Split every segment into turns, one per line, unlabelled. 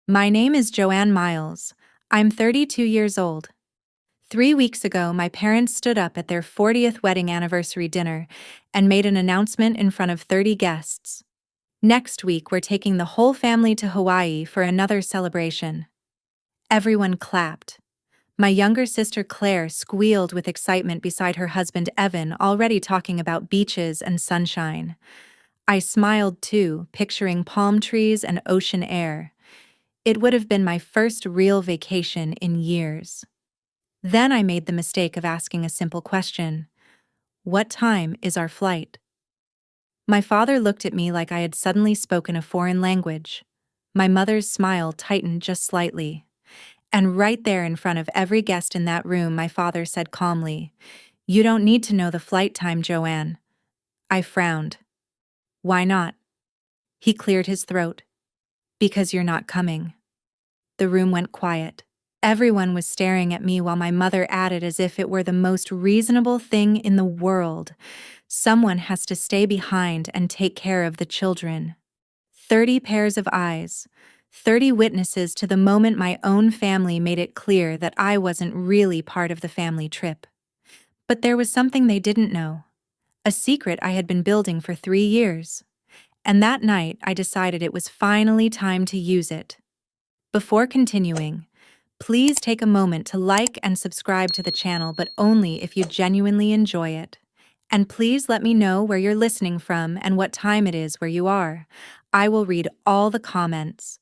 My name is Joanne Miles. I'm 32 years old. 3 weeks ago, my parents stood up at their 40th wedding anniversary dinner and made an announcement in front of 30 guests. Next week, we're taking the whole family to Hawaii for another celebration. Everyone clapped. My younger sister Claire squealed with excitement beside her husband Evan, already talking about beaches and sunshine. I smiled too, picturing palm trees and ocean air. It would have been my first real vacation in years. Then I made the mistake of asking a simple question. What time is our flight? My father looked at me like I had suddenly spoken a foreign language. My mother's smile tightened just slightly. And right there in front of every guest in that room, my father said calmly, "You don't need to know the flight time, Joanne." I frowned. Why not? He cleared his throat. Because you're not coming. The room went quiet. Everyone was staring at me while my mother added as if it were the most reasonable thing in the world. Someone has to stay behind and take care of the children. 30 pairs of eyes. 30 witnesses to the moment my own family made it clear that I wasn't really part of the family trip. But there was something they didn't know. A secret I had been building for 3 years. And that night I decided it was finally time to use it. Before continuing, please take a moment to like and subscribe to the channel, but only if you genuinely enjoy it. And please let me know where you're listening from and what time it is where you are. I will read all the comments.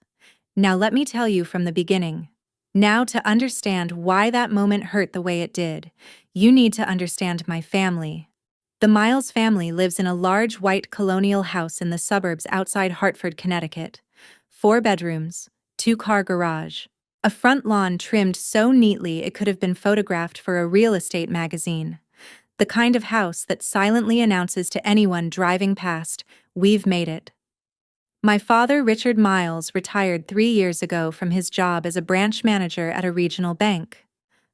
Now let me tell you from the beginning. Now, to understand why that moment hurt the way it did, you need to understand my family. The Miles family lives in a large white colonial house in the suburbs outside Hartford, Connecticut. 4 bedrooms, 2-car garage. A front lawn trimmed so neatly it could have been photographed for a real estate magazine. The kind of house that silently announces to anyone driving past, "We've made it." My father, Richard Miles, retired 3 years ago from his job as a branch manager at a regional bank.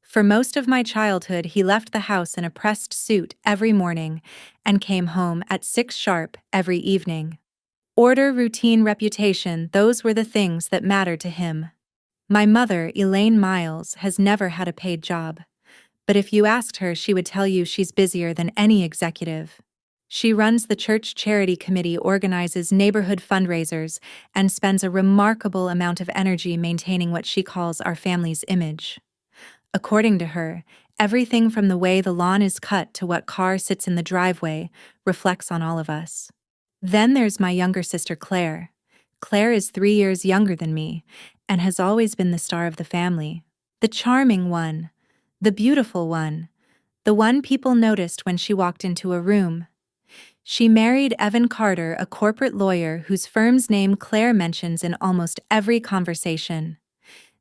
For most of my childhood, he left the house in a pressed suit every morning and came home at 6 sharp every evening. Order, routine, reputation, those were the things that mattered to him. My mother, Elaine Miles, has never had a paid job. But if you asked her, she would tell you she's busier than any executive. She runs the church charity committee, organizes neighborhood fundraisers, and spends a remarkable amount of energy maintaining what she calls our family's image. According to her, everything from the way the lawn is cut to what car sits in the driveway reflects on all of us. Then there's my younger sister Claire. Claire is 3 years younger than me and has always been the star of the family. The charming one, the beautiful one, the one people noticed when she walked into a room. She married Evan Carter, a corporate lawyer whose firm's name Claire mentions in almost every conversation.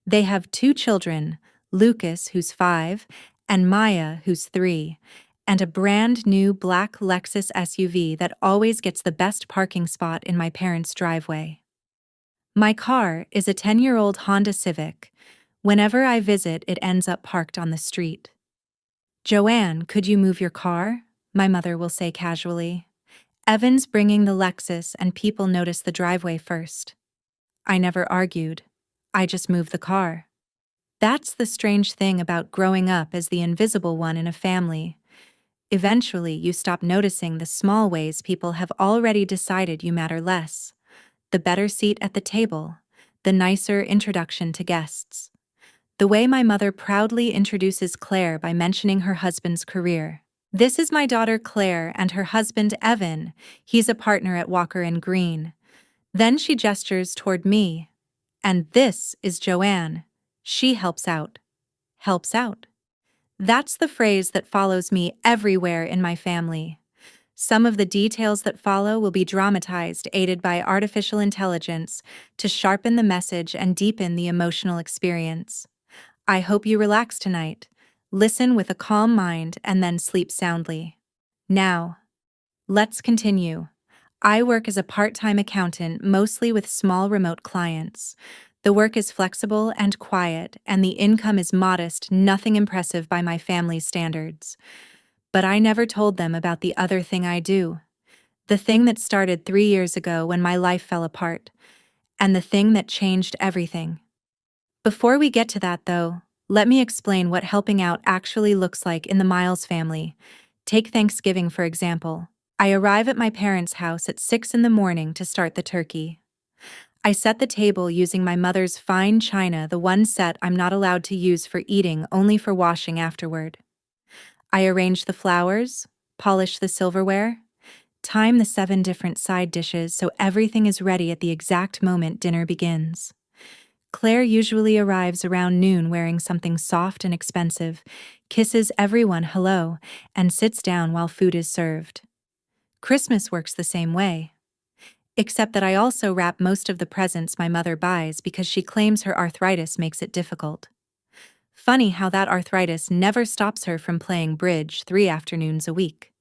They have 2 children, Lucas, who's 5, and Maya, who's 3, and a brand new black Lexus SUV that always gets the best parking spot in my parents' driveway. My car is a 10-year-old Honda Civic. Whenever I visit, it ends up parked on the street. "Joanne, could you move your car?" my mother will say casually. Evan's bringing the Lexus and people notice the driveway first. I never argued. I just moved the car. That's the strange thing about growing up as the invisible one in a family. Eventually, you stop noticing the small ways people have already decided you matter less. The better seat at the table, the nicer introduction to guests. The way my mother proudly introduces Claire by mentioning her husband's career. "This is my daughter Claire and her husband Evan. He's a partner at Walker & Green." Then she gestures toward me. "And this is Joanne. She helps out." Helps out. That's the phrase that follows me everywhere in my family. Some of the details that follow will be dramatized, aided by artificial intelligence, to sharpen the message and deepen the emotional experience. I hope you relax tonight. Listen with a calm mind and then sleep soundly. Now, let's continue. I work as a part-time accountant, mostly with small remote clients. The work is flexible and quiet, and the income is modest, nothing impressive by my family's standards. But I never told them about the other thing I do. The thing that started 3 years ago when my life fell apart. and the thing that changed everything. Before we get to that, though, let me explain what helping out actually looks like in the Miles family. Take Thanksgiving, for example. I arrive at my parents' house at 6 in the morning to start the turkey. I set the table using my mother's fine china, the one set I'm not allowed to use for eating, only for washing afterward. I arrange the flowers, polish the silverware, time the 7 different side dishes so everything is ready at the exact moment dinner begins. Claire usually arrives around noon wearing something soft and expensive, kisses everyone hello, and sits down while food is served. Christmas works the same way. Except that I also wrap most of the presents my mother buys because she claims her arthritis makes it difficult. Funny how that arthritis never stops her from playing bridge 3 afternoons a week.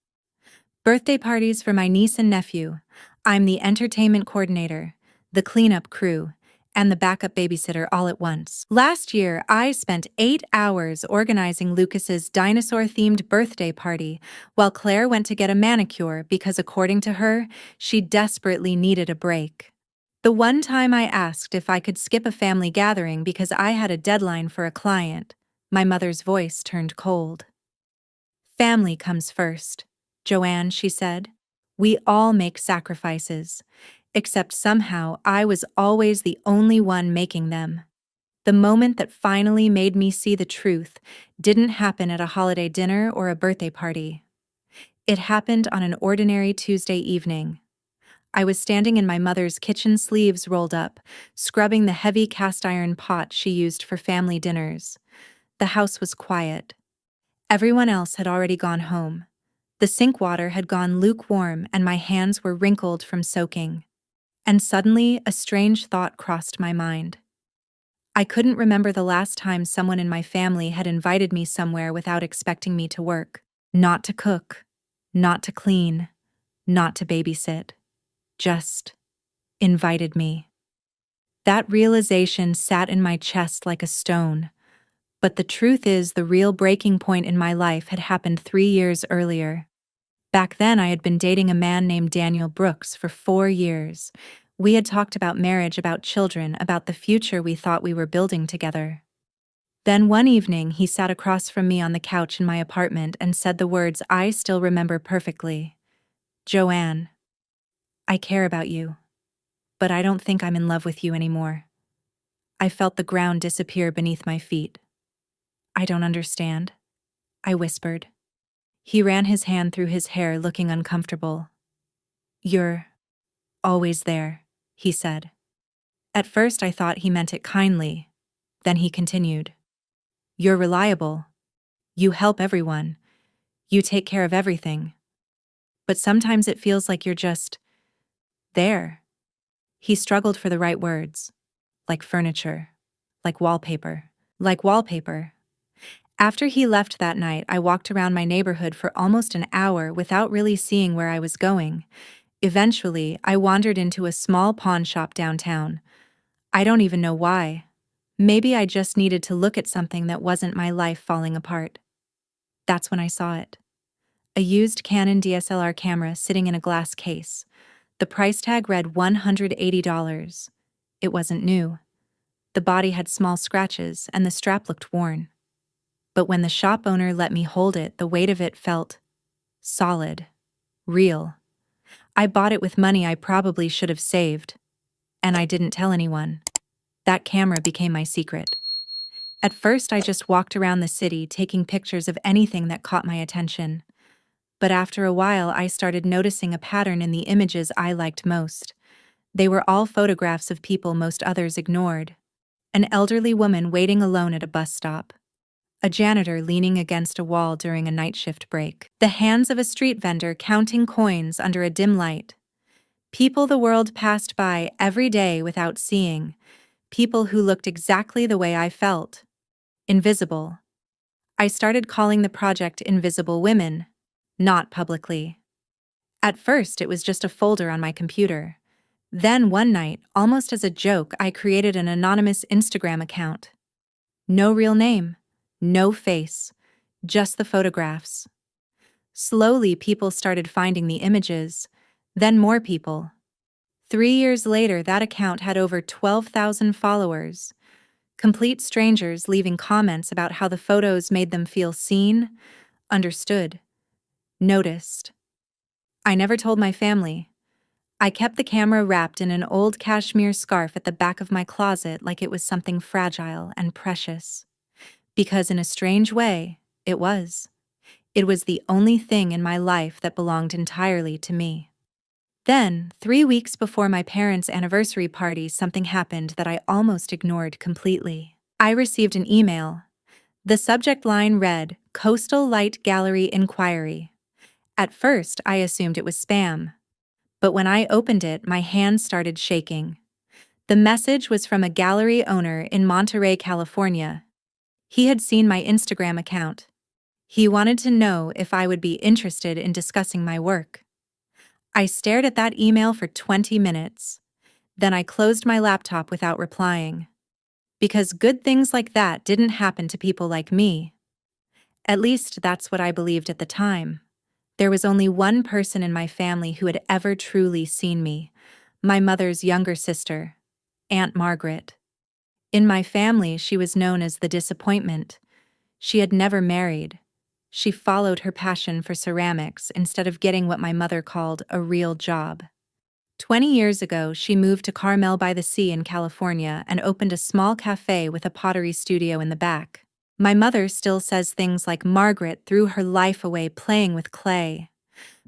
Birthday parties for my niece and nephew. I'm the entertainment coordinator, the cleanup crew, and the backup babysitter all at once. Last year, I spent 8 hours organizing Lucas's dinosaur-themed birthday party, while Claire went to get a manicure because, according to her, she desperately needed a break. The one time I asked if I could skip a family gathering because I had a deadline for a client, my mother's voice turned cold. Family comes first, Joanne, she said. We all make sacrifices. Except somehow I was always the only one making them. The moment that finally made me see the truth didn't happen at a holiday dinner or a birthday party. It happened on an ordinary Tuesday evening. I was standing in my mother's kitchen, sleeves rolled up, scrubbing the heavy cast-iron pot she used for family dinners. The house was quiet. Everyone else had already gone home. The sink water had gone lukewarm and my hands were wrinkled from soaking. And suddenly, a strange thought crossed my mind. I couldn't remember the last time someone in my family had invited me somewhere without expecting me to work. Not to cook, not to clean, not to babysit. Just invited me. That realization sat in my chest like a stone. But the truth is, the real breaking point in my life had happened 3 years earlier. Back then, I had been dating a man named Daniel Brooks for 4 years. We had talked about marriage, about children, about the future we thought we were building together. Then one evening, he sat across from me on the couch in my apartment and said the words I still remember perfectly. Joanne, I care about you, but I don't think I'm in love with you anymore. I felt the ground disappear beneath my feet. I don't understand, I whispered. He ran his hand through his hair, looking uncomfortable. You're always there, he said. At first I thought he meant it kindly. Then he continued. You're reliable. You help everyone. You take care of everything. But sometimes it feels like you're just there. He struggled for the right words. Like furniture. Like wallpaper. Like wallpaper. After he left that night, I walked around my neighborhood for almost an hour without really seeing where I was going. Eventually, I wandered into a small pawn shop downtown. I don't even know why. Maybe I just needed to look at something that wasn't my life falling apart. That's when I saw it. A used Canon DSLR camera sitting in a glass case. The price tag read $180. It wasn't new. The body had small scratches and the strap looked worn. But when the shop owner let me hold it, the weight of it felt solid, real. I bought it with money I probably should have saved. And I didn't tell anyone. That camera became my secret. At first, I just walked around the city taking pictures of anything that caught my attention. But after a while, I started noticing a pattern in the images I liked most. They were all photographs of people most others ignored. An elderly woman waiting alone at a bus stop. A janitor leaning against a wall during a night shift break. The hands of a street vendor counting coins under a dim light. People the world passed by every day without seeing. People who looked exactly the way I felt. Invisible. I started calling the project Invisible Women, not publicly. At first, it was just a folder on my computer. Then one night, almost as a joke, I created an anonymous Instagram account. No real name, no face, just the photographs. Slowly, people started finding the images, then more people. 3 years later, that account had over 12,000 followers. Complete strangers leaving comments about how the photos made them feel seen, understood, noticed. I never told my family. I kept the camera wrapped in an old cashmere scarf at the back of my closet like it was something fragile and precious. Because in a strange way, it was. It was the only thing in my life that belonged entirely to me. Then, 3 weeks before my parents' anniversary party, something happened that I almost ignored completely. I received an email. The subject line read, "Coastal Light Gallery Inquiry." At first, I assumed it was spam. But when I opened it, my hands started shaking. The message was from a gallery owner in Monterey, California. He had seen my Instagram account. He wanted to know if I would be interested in discussing my work. I stared at that email for 20 minutes. Then I closed my laptop without replying. Because good things like that didn't happen to people like me. At least that's what I believed at the time. There was only one person in my family who had ever truly seen me, my mother's younger sister, Aunt Margaret. In my family, she was known as the disappointment. She had never married. She followed her passion for ceramics instead of getting what my mother called a real job. 20 years ago, she moved to Carmel by the Sea in California and opened a small cafe with a pottery studio in the back. My mother still says things like Margaret threw her life away playing with clay.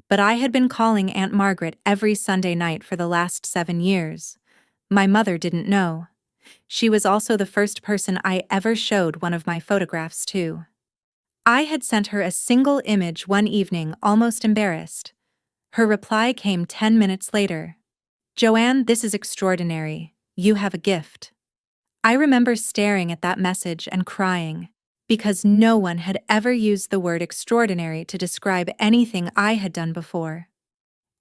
But I had been calling Aunt Margaret every Sunday night for the last 7 years. My mother didn't know. She was also the first person I ever showed one of my photographs to. I had sent her a single image one evening, almost embarrassed. Her reply came 10 minutes later. "Joanne, this is extraordinary. You have a gift." I remember staring at that message and crying, because no one had ever used the word extraordinary to describe anything I had done before.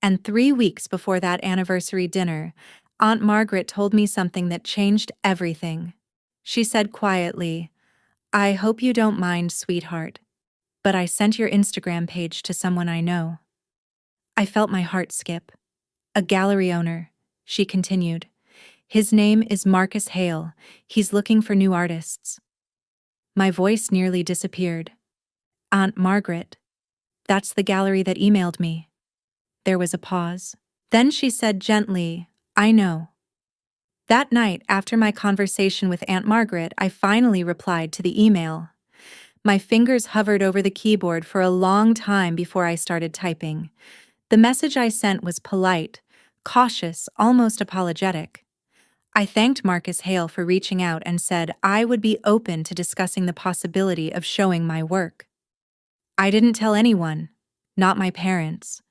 And 3 weeks before that anniversary dinner, Aunt Margaret told me something that changed everything. She said quietly, "I hope you don't mind, sweetheart, but I sent your Instagram page to someone I know." I felt my heart skip. "A gallery owner," she continued. "His name is Marcus Hale. He's looking for new artists." My voice nearly disappeared. "Aunt Margaret, that's the gallery that emailed me." There was a pause. Then she said gently, "I know." That night, after my conversation with Aunt Margaret, I finally replied to the email. My fingers hovered over the keyboard for a long time before I started typing. The message I sent was polite, cautious, almost apologetic. I thanked Marcus Hale for reaching out and said I would be open to discussing the possibility of showing my work. I didn't tell anyone, not my parents,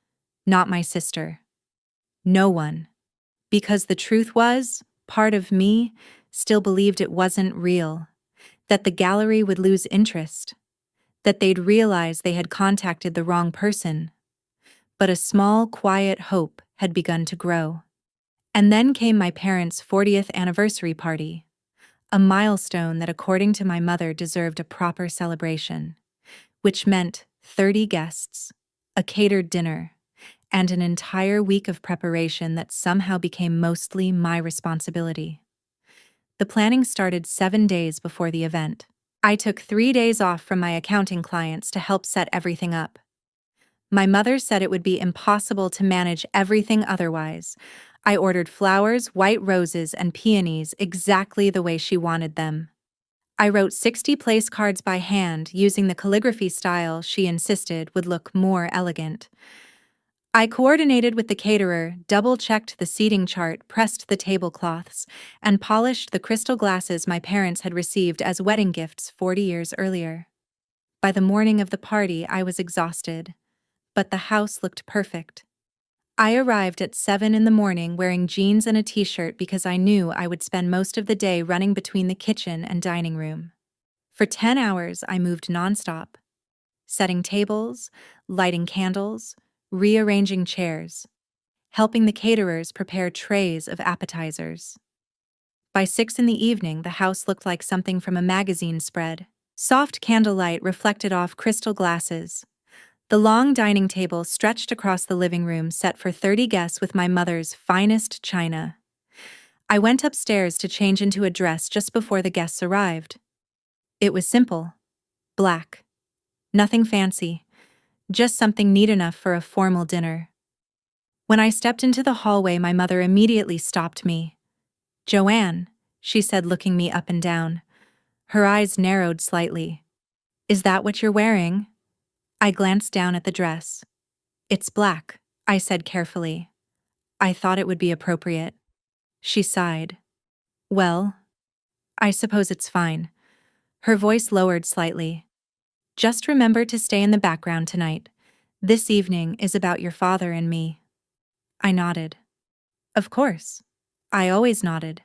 not my sister. No one. Because the truth was, part of me still believed it wasn't real, that the gallery would lose interest, that they'd realize they had contacted the wrong person. But a small, quiet hope had begun to grow. And then came my parents' 40th anniversary party, a milestone that, according to my mother, deserved a proper celebration, which meant 30 guests, a catered dinner, and an entire week of preparation that somehow became mostly my responsibility. The planning started 7 days before the event. I took 3 days off from my accounting clients to help set everything up. My mother said it would be impossible to manage everything otherwise. I ordered flowers, white roses, and peonies exactly the way she wanted them. I wrote 60 place cards by hand using the calligraphy style she insisted would look more elegant. I coordinated with the caterer, double-checked the seating chart, pressed the tablecloths, and polished the crystal glasses my parents had received as wedding gifts 40 years earlier. By the morning of the party, I was exhausted, but the house looked perfect. I arrived at 7 in the morning wearing jeans and a t-shirt because I knew I would spend most of the day running between the kitchen and dining room. For 10 hours, I moved nonstop, setting tables, lighting candles, rearranging chairs, helping the caterers prepare trays of appetizers. By 6 in the evening, the house looked like something from a magazine spread. Soft candlelight reflected off crystal glasses. The long dining table stretched across the living room set for 30 guests with my mother's finest china. I went upstairs to change into a dress just before the guests arrived. It was simple. Black. Nothing fancy. Just something neat enough for a formal dinner. When I stepped into the hallway, my mother immediately stopped me. "Joanne," she said, looking me up and down. Her eyes narrowed slightly. "Is that what you're wearing?" I glanced down at the dress. "It's black," I said carefully. "I thought it would be appropriate." She sighed. "Well, I suppose it's fine." Her voice lowered slightly. "Just remember to stay in the background tonight. This evening is about your father and me." I nodded. Of course. I always nodded.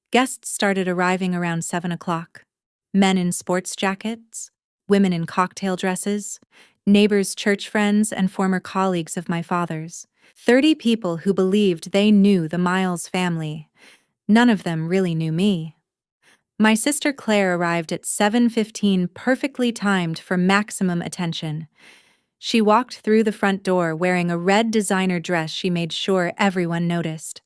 Guests started arriving around 7 o'clock. Men in sports jackets, women in cocktail dresses, neighbors, church friends, and former colleagues of my father's. 30 people who believed they knew the Miles family. None of them really knew me. My sister Claire arrived at 7:15, perfectly timed for maximum attention. She walked through the front door wearing a red designer dress she made sure everyone noticed.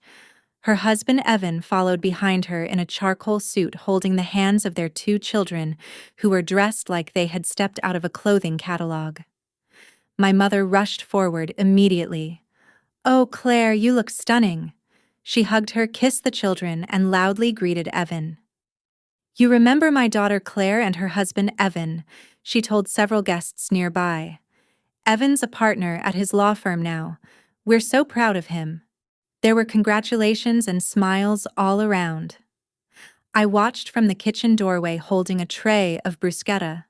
Her husband Evan followed behind her in a charcoal suit holding the hands of their 2 children who were dressed like they had stepped out of a clothing catalog. My mother rushed forward immediately. "Oh, Claire, you look stunning." She hugged her, kissed the children, and loudly greeted Evan. "You remember my daughter Claire and her husband Evan," she told several guests nearby. "Evan's a partner at his law firm now. We're so proud of him." There were congratulations and smiles all around. I watched from the kitchen doorway holding a tray of bruschetta.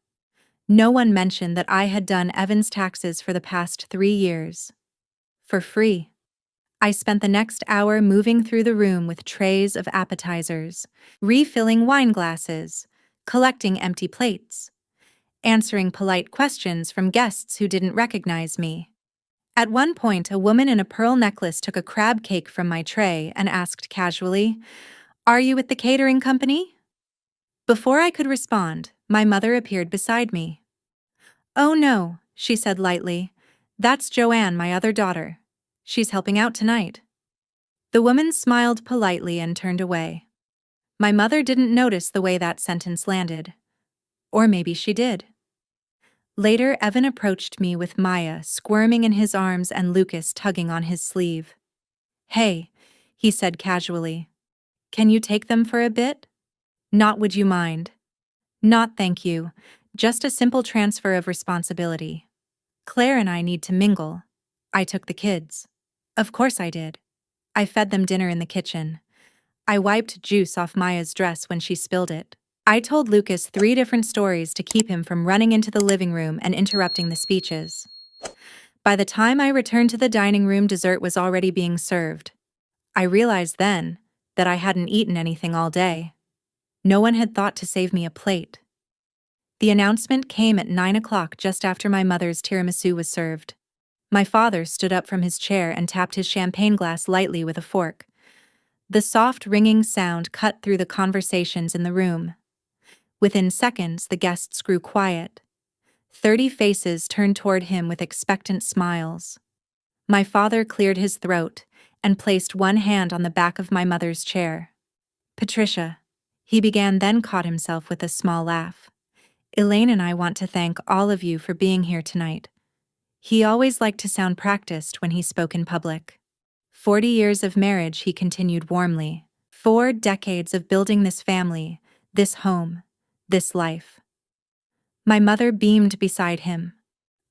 No one mentioned that I had done Evan's taxes for the past 3 years. For free. I spent the next hour moving through the room with trays of appetizers, refilling wine glasses, collecting empty plates, answering polite questions from guests who didn't recognize me. At one point, a woman in a pearl necklace took a crab cake from my tray and asked casually, "Are you with the catering company?" Before I could respond, my mother appeared beside me. "Oh no," she said lightly. "That's Joanne, my other daughter. She's helping out tonight." The woman smiled politely and turned away. My mother didn't notice the way that sentence landed. Or maybe she did. Later, Evan approached me with Maya squirming in his arms and Lucas tugging on his sleeve. "Hey," he said casually. "Can you take them for a bit?" "Not, would you mind?" "Not, thank you. Just a simple transfer of responsibility. Claire and I need to mingle." I took the kids. Of course I did. I fed them dinner in the kitchen. I wiped juice off Maya's dress when she spilled it. I told Lucas 3 different stories to keep him from running into the living room and interrupting the speeches. By the time I returned to the dining room, dessert was already being served. I realized then that I hadn't eaten anything all day. No one had thought to save me a plate. The announcement came at 9 o'clock, just after my mother's tiramisu was served. My father stood up from his chair and tapped his champagne glass lightly with a fork. The soft ringing sound cut through the conversations in the room. Within seconds, the guests grew quiet. 30 faces turned toward him with expectant smiles. My father cleared his throat and placed one hand on the back of my mother's chair. "Patricia," he began, then caught himself with a small laugh. "Elaine and I want to thank all of you for being here tonight." He always liked to sound practiced when he spoke in public. 40 years of marriage, he continued warmly. 4 decades of building this family, this home, this life. My mother beamed beside him.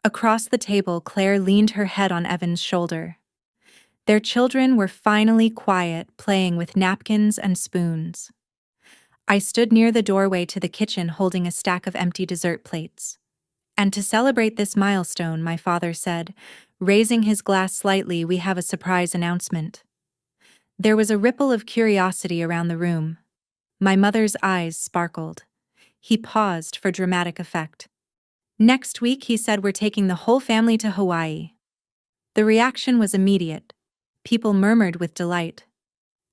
Across the table, Claire leaned her head on Evan's shoulder. Their children were finally quiet, playing with napkins and spoons. I stood near the doorway to the kitchen holding a stack of empty dessert plates. "And to celebrate this milestone," my father said, raising his glass slightly, "we have a surprise announcement." There was a ripple of curiosity around the room. My mother's eyes sparkled. He paused for dramatic effect. "Next week," he said, "we're taking the whole family to Hawaii." The reaction was immediate. People murmured with delight.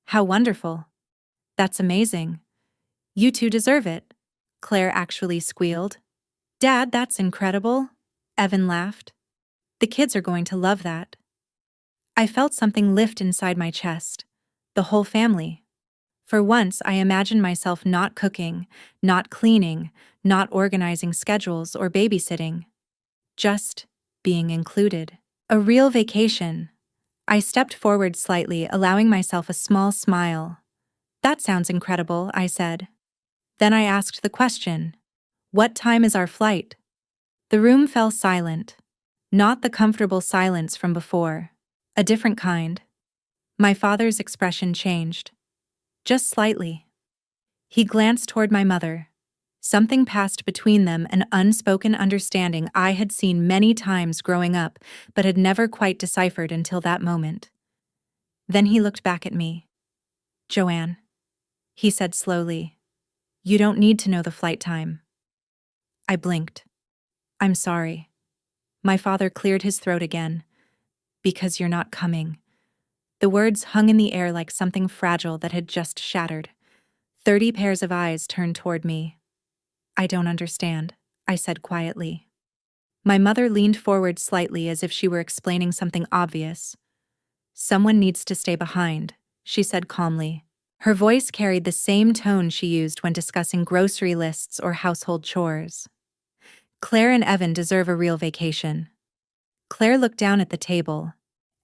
"How wonderful. That's amazing. You two deserve it," Claire actually squealed. "Dad, that's incredible." Evan laughed. The kids are going to love that. I felt something lift inside my chest. The whole family. For once, I imagined myself not cooking, not cleaning, not organizing schedules or babysitting. Just being included. A real vacation. I stepped forward slightly, allowing myself a small smile. That sounds incredible, I said. Then I asked the question, what time is our flight? The room fell silent. Not the comfortable silence from before. A different kind. My father's expression changed. Just slightly. He glanced toward my mother. Something passed between them, an unspoken understanding I had seen many times growing up, but had never quite deciphered until that moment. Then he looked back at me. Joanne, he said slowly, you don't need to know the flight time. I blinked. I'm sorry. My father cleared his throat again. Because you're not coming. The words hung in the air like something fragile that had just shattered. 30 pairs of eyes turned toward me. I don't understand, I said quietly. My mother leaned forward slightly as if she were explaining something obvious. Someone needs to stay behind, she said calmly. Her voice carried the same tone she used when discussing grocery lists or household chores. Claire and Evan deserve a real vacation. Claire looked down at the table.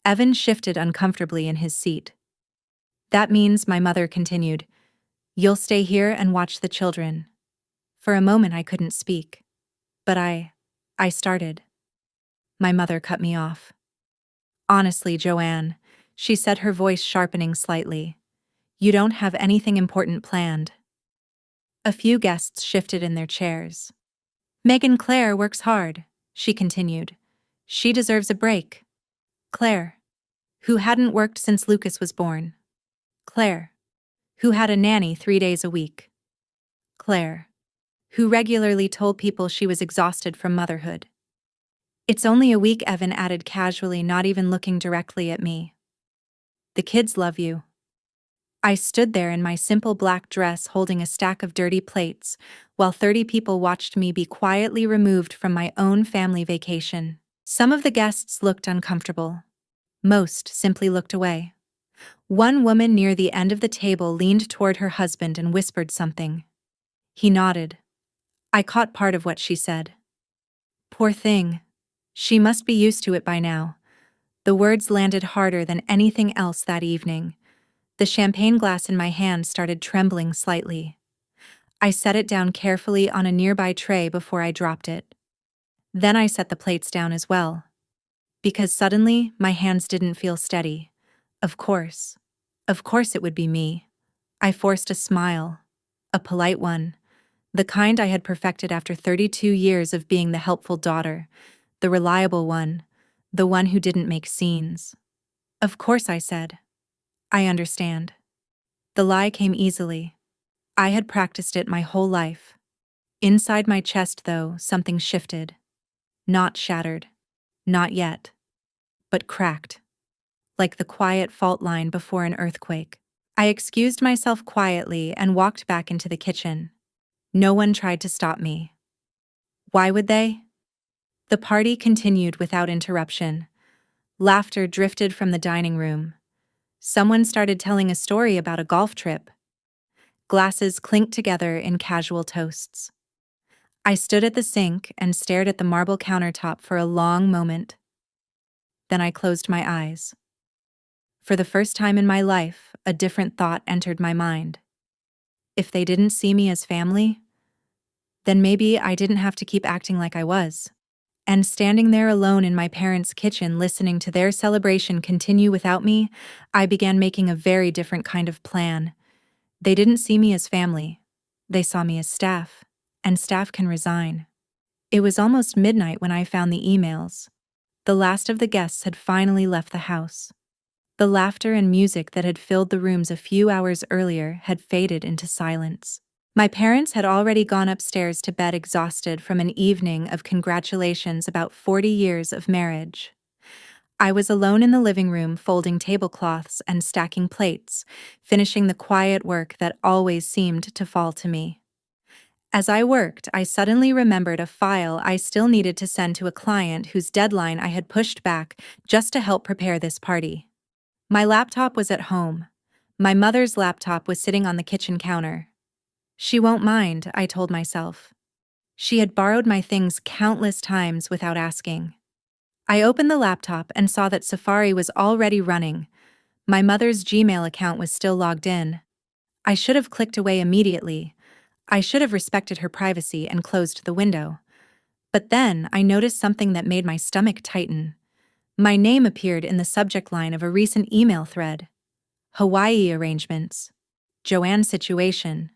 Evan shifted uncomfortably in his seat. That means, my mother continued, you'll stay here and watch the children. For a moment I couldn't speak. But I started. My mother cut me off. Honestly, Joanne, she said, her voice sharpening slightly, you don't have anything important planned. A few guests shifted in their chairs. Megan Claire works hard, she continued. She deserves a break. Claire, who hadn't worked since Lucas was born. Claire, who had a nanny 3 days a week. Claire, who regularly told people she was exhausted from motherhood. It's only a week, Evan added casually, not even looking directly at me. The kids love you. I stood there in my simple black dress holding a stack of dirty plates, while 30 people watched me be quietly removed from my own family vacation. Some of the guests looked uncomfortable. Most simply looked away. One woman near the end of the table leaned toward her husband and whispered something. He nodded. I caught part of what she said. Poor thing. She must be used to it by now. The words landed harder than anything else that evening. The champagne glass in my hand started trembling slightly. I set it down carefully on a nearby tray before I dropped it. Then I set the plates down as well. Because suddenly, my hands didn't feel steady. Of course it would be me. I forced a smile. A polite one. The kind I had perfected after 32 years of being the helpful daughter. The reliable one. The one who didn't make scenes. Of course, I said. I understand. The lie came easily. I had practiced it my whole life. Inside my chest, though, something shifted. Not shattered. Not yet. But cracked. Like the quiet fault line before an earthquake. I excused myself quietly and walked back into the kitchen. No one tried to stop me. Why would they? The party continued without interruption. Laughter drifted from the dining room. Someone started telling a story about a golf trip. Glasses clinked together in casual toasts. I stood at the sink and stared at the marble countertop for a long moment. Then I closed my eyes. For the first time in my life, a different thought entered my mind. If they didn't see me as family, then maybe I didn't have to keep acting like I was. And standing there alone in my parents' kitchen listening to their celebration continue without me, I began making a very different kind of plan. They didn't see me as family. They saw me as staff. And staff can resign. It was almost midnight when I found the emails. The last of the guests had finally left the house. The laughter and music that had filled the rooms a few hours earlier had faded into silence. My parents had already gone upstairs to bed exhausted from an evening of congratulations about 40 years of marriage. I was alone in the living room folding tablecloths and stacking plates, finishing the quiet work that always seemed to fall to me. As I worked, I suddenly remembered a file I still needed to send to a client whose deadline I had pushed back just to help prepare this party. My laptop was at home. My mother's laptop was sitting on the kitchen counter. She won't mind, I told myself. She had borrowed my things countless times without asking. I opened the laptop and saw that Safari was already running. My mother's Gmail account was still logged in. I should have clicked away immediately. I should have respected her privacy and closed the window. But then I noticed something that made my stomach tighten. My name appeared in the subject line of a recent email thread. Hawaii arrangements. Joanne situation.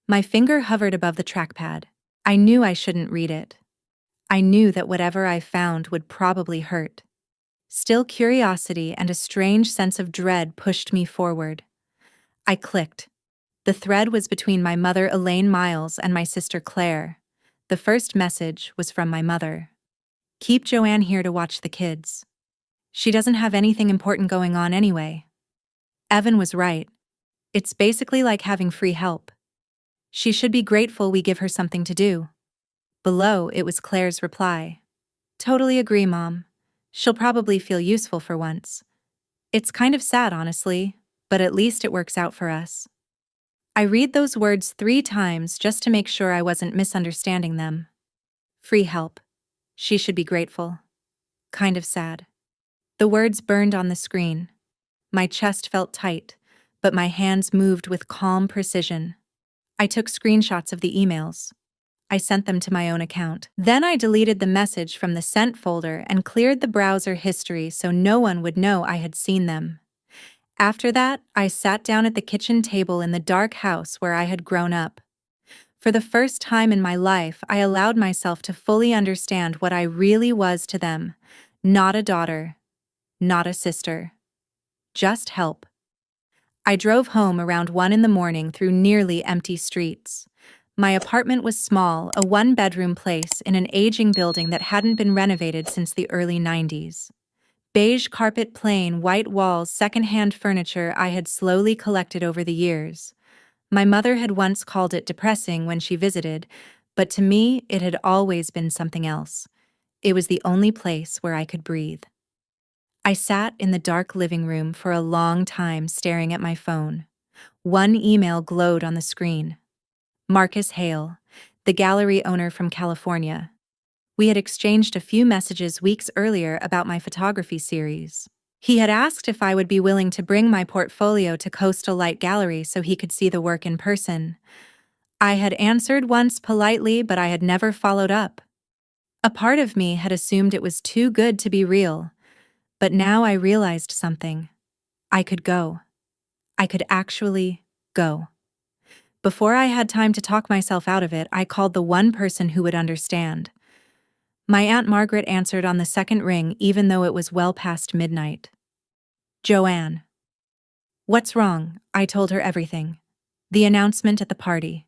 My finger hovered above the trackpad. I knew I shouldn't read it. I knew that whatever I found would probably hurt. Still, curiosity and a strange sense of dread pushed me forward. I clicked. The thread was between my mother Elaine Miles and my sister Claire. The first message was from my mother. Keep Joanne here to watch the kids. She doesn't have anything important going on anyway. Evan was right. It's basically like having free help. She should be grateful we give her something to do. Below, it was Claire's reply. Totally agree, Mom. She'll probably feel useful for once. It's kind of sad, honestly, but at least it works out for us. I read those words 3 times just to make sure I wasn't misunderstanding them. Free help. She should be grateful. Kind of sad. The words burned on the screen. My chest felt tight, but my hands moved with calm precision. I took screenshots of the emails. I sent them to my own account. Then I deleted the message from the sent folder and cleared the browser history so no one would know I had seen them. After that, I sat down at the kitchen table in the dark house where I had grown up. For the first time in my life, I allowed myself to fully understand what I really was to them. Not a daughter. Not a sister. Just help. I drove home around 1 in the morning through nearly empty streets. My apartment was small, a 1-bedroom place in an aging building that hadn't been renovated since the early 90s. Beige carpet, plain white walls, secondhand furniture I had slowly collected over the years. My mother had once called it depressing when she visited, but to me it had always been something else. It was the only place where I could breathe. I sat in the dark living room for a long time staring at my phone. One email glowed on the screen. Marcus Hale, the gallery owner from California. We had exchanged a few messages weeks earlier about my photography series. He had asked if I would be willing to bring my portfolio to Coastal Light Gallery so he could see the work in person. I had answered once politely, but I had never followed up. A part of me had assumed it was too good to be real, but now I realized something. I could go. I could actually go. Before I had time to talk myself out of it, I called the one person who would understand. My Aunt Margaret answered on the second ring, even though it was well past midnight. Joanne. What's wrong? I told her everything. The announcement at the party.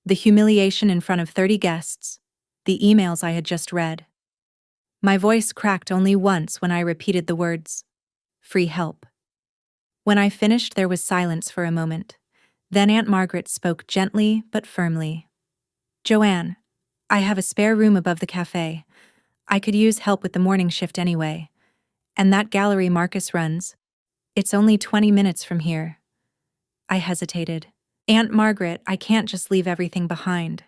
The humiliation in front of 30 guests. The emails I had just read. My voice cracked only once when I repeated the words, free help. When I finished, there was silence for a moment. Then Aunt Margaret spoke gently but firmly. Joanne, I have a spare room above the cafe. I could use help with the morning shift anyway. And that gallery Marcus runs, it's only 20 minutes from here. I hesitated. Aunt Margaret, I can't just leave everything behind.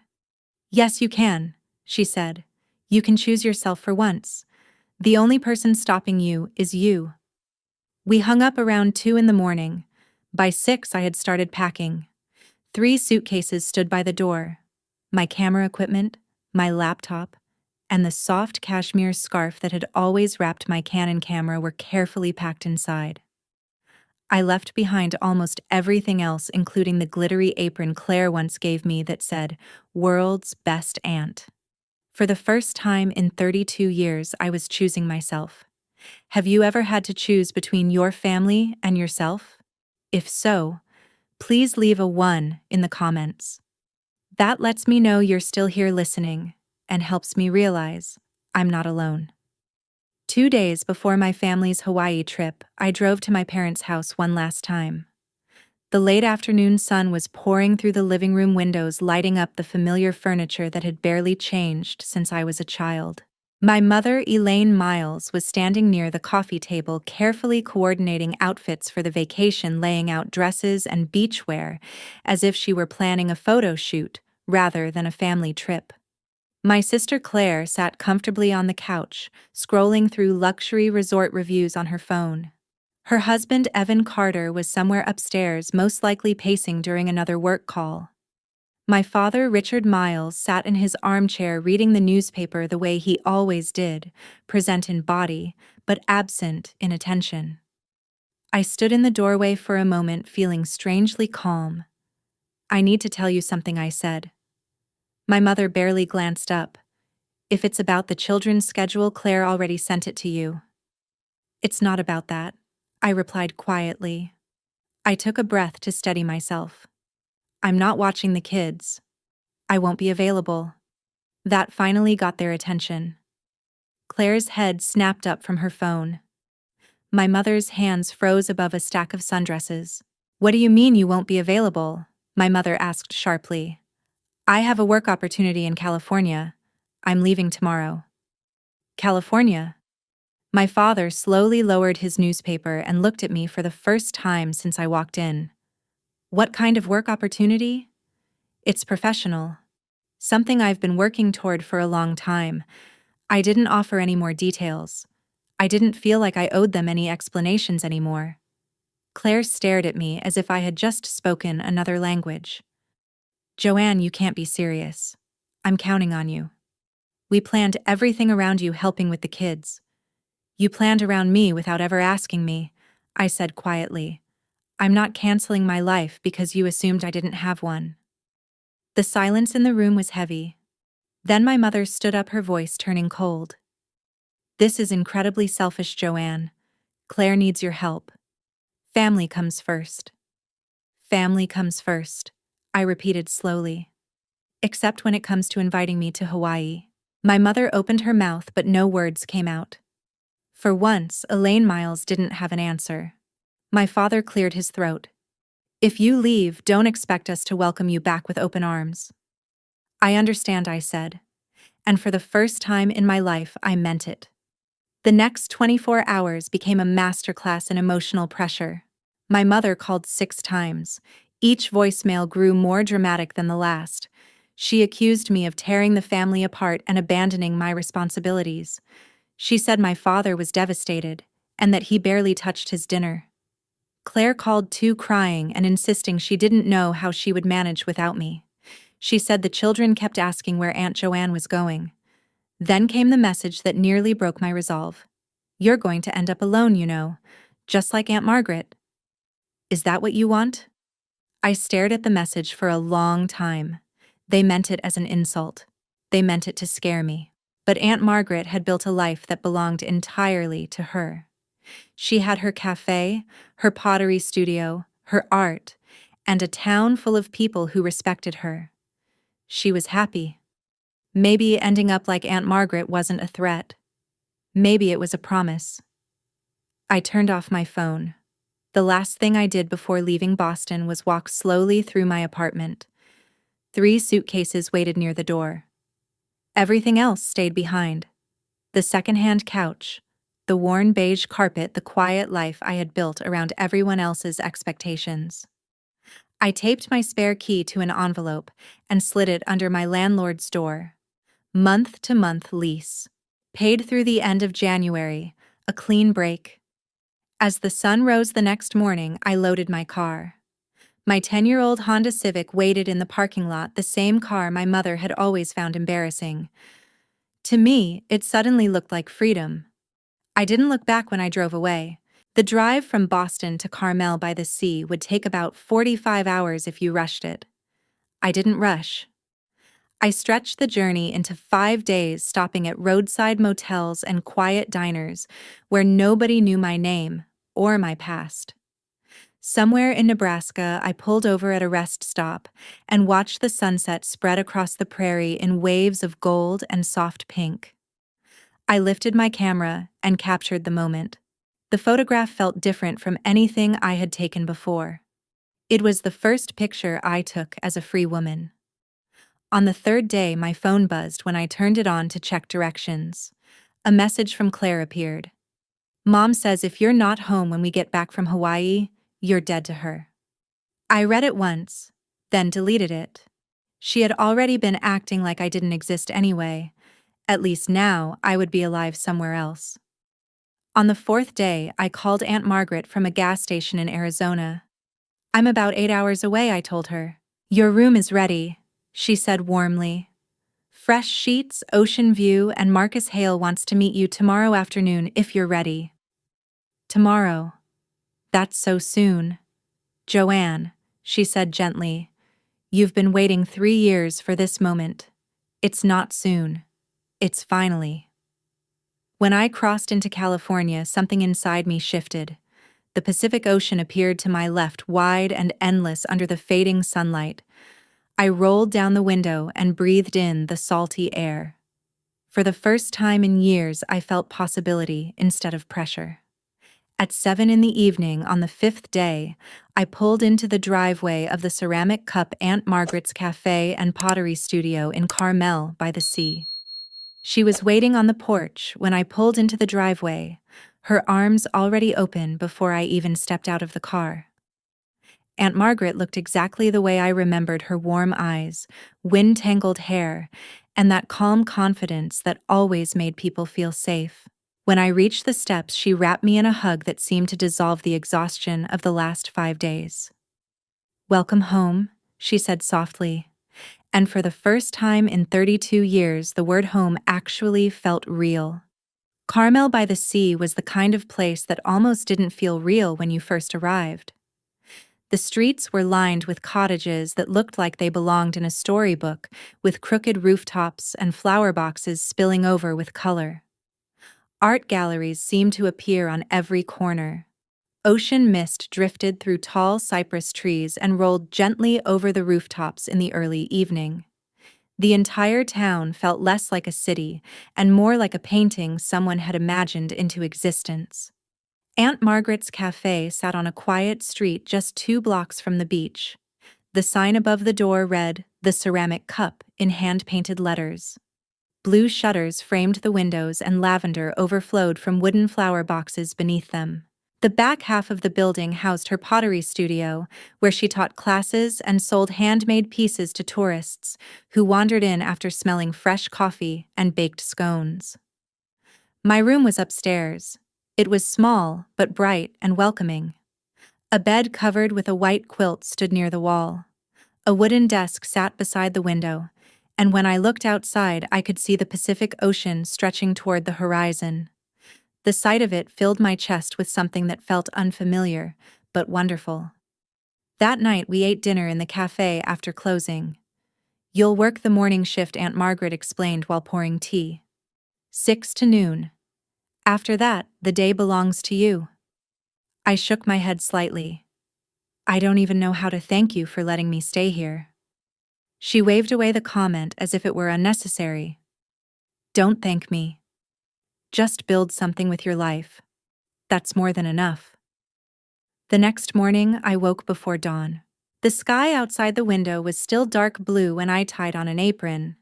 Yes, you can, she said. You can choose yourself for once. The only person stopping you is you. We hung up around 2 in the morning. By 6, I had started packing. 3 suitcases stood by the door. My camera equipment, my laptop, and the soft cashmere scarf that had always wrapped my Canon camera were carefully packed inside. I left behind almost everything else, including the glittery apron Claire once gave me that said, "World's Best Aunt." For the first time in 32 years, I was choosing myself. Have you ever had to choose between your family and yourself? If so, please leave a 1 in the comments. That lets me know you're still here listening and helps me realize I'm not alone. 2 days before my family's Hawaii trip, I drove to my parents' house one last time. The late afternoon sun was pouring through the living room windows, lighting up the familiar furniture that had barely changed since I was a child. My mother, Elaine Miles, was standing near the coffee table, carefully coordinating outfits for the vacation, laying out dresses and beachwear as if she were planning a photo shoot rather than a family trip. My sister Claire sat comfortably on the couch, scrolling through luxury resort reviews on her phone. Her husband, Evan Carter, was somewhere upstairs, most likely pacing during another work call. My father, Richard Miles, sat in his armchair reading the newspaper the way he always did, present in body, but absent in attention. I stood in the doorway for a moment, feeling strangely calm. "I need to tell you something," I said. My mother barely glanced up. "If it's about the children's schedule, Claire already sent it to you." "It's not about that," I replied quietly. I took a breath to steady myself. "I'm not watching the kids. I won't be available." That finally got their attention. Claire's head snapped up from her phone. My mother's hands froze above a stack of sundresses. "What do you mean you won't be available?" my mother asked sharply. "I have a work opportunity in California. I'm leaving tomorrow." "California?" My father slowly lowered his newspaper and looked at me for the first time since I walked in. "What kind of work opportunity?" "It's professional. Something I've been working toward for a long time." I didn't offer any more details. I didn't feel like I owed them any explanations anymore. Claire stared at me as if I had just spoken another language. "Joanne, you can't be serious. I'm counting on you. We planned everything around you helping with the kids. You planned around me without ever asking me," I said quietly. "I'm not canceling my life because you assumed I didn't have one." The silence in the room was heavy. Then my mother stood up, her voice turning cold. "This is incredibly selfish, Joanne. Claire needs your help. Family comes first." "Family comes first," I repeated slowly. "Except when it comes to inviting me to Hawaii." My mother opened her mouth, but no words came out. For once, Elaine Miles didn't have an answer. My father cleared his throat. "If you leave, don't expect us to welcome you back with open arms." "I understand," I said. And for the first time in my life, I meant it. The next 24 hours became a masterclass in emotional pressure. My mother called 6 times. Each voicemail grew more dramatic than the last. She accused me of tearing the family apart and abandoning my responsibilities. She said my father was devastated, and that he barely touched his dinner. Claire called too, crying and insisting she didn't know how she would manage without me. She said the children kept asking where Aunt Joanne was going. Then came the message that nearly broke my resolve. "You're going to end up alone, you know, just like Aunt Margaret." "Is that what you want?" I stared at the message for a long time. They meant it as an insult. They meant it to scare me. But Aunt Margaret had built a life that belonged entirely to her. She had her cafe, her pottery studio, her art, and a town full of people who respected her. She was happy. Maybe ending up like Aunt Margaret wasn't a threat. Maybe it was a promise. I turned off my phone. The last thing I did before leaving Boston was walk slowly through my apartment. 3 suitcases waited near the door. Everything else stayed behind. The secondhand couch, the worn beige carpet, the quiet life I had built around everyone else's expectations. I taped my spare key to an envelope and slid it under my landlord's door. Month-to-month lease. Paid through the end of January, a clean break. As the sun rose the next morning, I loaded my car. My 10-year-old Honda Civic waited in the parking lot, the same car my mother had always found embarrassing. To me, it suddenly looked like freedom. I didn't look back when I drove away. The drive from Boston to Carmel by the sea would take about 45 hours if you rushed it. I didn't rush. I stretched the journey into 5 days, stopping at roadside motels and quiet diners where nobody knew my name or my past. Somewhere in Nebraska, I pulled over at a rest stop and watched the sunset spread across the prairie in waves of gold and soft pink. I lifted my camera and captured the moment. The photograph felt different from anything I had taken before. It was the first picture I took as a free woman. On the third day, my phone buzzed when I turned it on to check directions. A message from Claire appeared. Mom says if you're not home when we get back from Hawaii, you're dead to her. I read it once, then deleted it. She had already been acting like I didn't exist anyway. At least now I would be alive somewhere else. On the fourth day, I called Aunt Margaret from a gas station in Arizona. I'm about 8 hours away, I told her. Your room is ready, she said warmly. Fresh sheets, ocean view, and Marcus Hale wants to meet you tomorrow afternoon if you're ready. Tomorrow. That's so soon. Joanne, she said gently. You've been waiting 3 years for this moment. It's not soon. It's finally. When I crossed into California, something inside me shifted. The Pacific Ocean appeared to my left, wide and endless under the fading sunlight. I rolled down the window and breathed in the salty air. For the first time in years, I felt possibility instead of pressure. At 7 in the evening on the fifth day, I pulled into the driveway of the Ceramic Cup Aunt Margaret's Cafe and Pottery Studio in Carmel by the sea. She was waiting on the porch when I pulled into the driveway, her arms already open before I even stepped out of the car. Aunt Margaret looked exactly the way I remembered her: warm eyes, wind-tangled hair, and that calm confidence that always made people feel safe. When I reached the steps, she wrapped me in a hug that seemed to dissolve the exhaustion of the last 5 days. Welcome home, she said softly. And for the first time in 32 years, the word home actually felt real. Carmel by the Sea was the kind of place that almost didn't feel real when you first arrived. The streets were lined with cottages that looked like they belonged in a storybook, with crooked rooftops and flower boxes spilling over with color. Art galleries seemed to appear on every corner. Ocean mist drifted through tall cypress trees and rolled gently over the rooftops in the early evening. The entire town felt less like a city and more like a painting someone had imagined into existence. Aunt Margaret's Cafe sat on a quiet street just 2 blocks from the beach. The sign above the door read, "The Ceramic Cup," in hand-painted letters. Blue shutters framed the windows and lavender overflowed from wooden flower boxes beneath them. The back half of the building housed her pottery studio, where she taught classes and sold handmade pieces to tourists who wandered in after smelling fresh coffee and baked scones. My room was upstairs. It was small, but bright and welcoming. A bed covered with a white quilt stood near the wall. A wooden desk sat beside the window, and when I looked outside, I could see the Pacific Ocean stretching toward the horizon. The sight of it filled my chest with something that felt unfamiliar, but wonderful. That night, we ate dinner in the cafe after closing. You'll work the morning shift, Aunt Margaret explained while pouring tea. 6 to noon. After that, the day belongs to you. I shook my head slightly. I don't even know how to thank you for letting me stay here. She waved away the comment as if it were unnecessary. Don't thank me. Just build something with your life. That's more than enough. The next morning, I woke before dawn. The sky outside the window was still dark blue when I tied on an apron.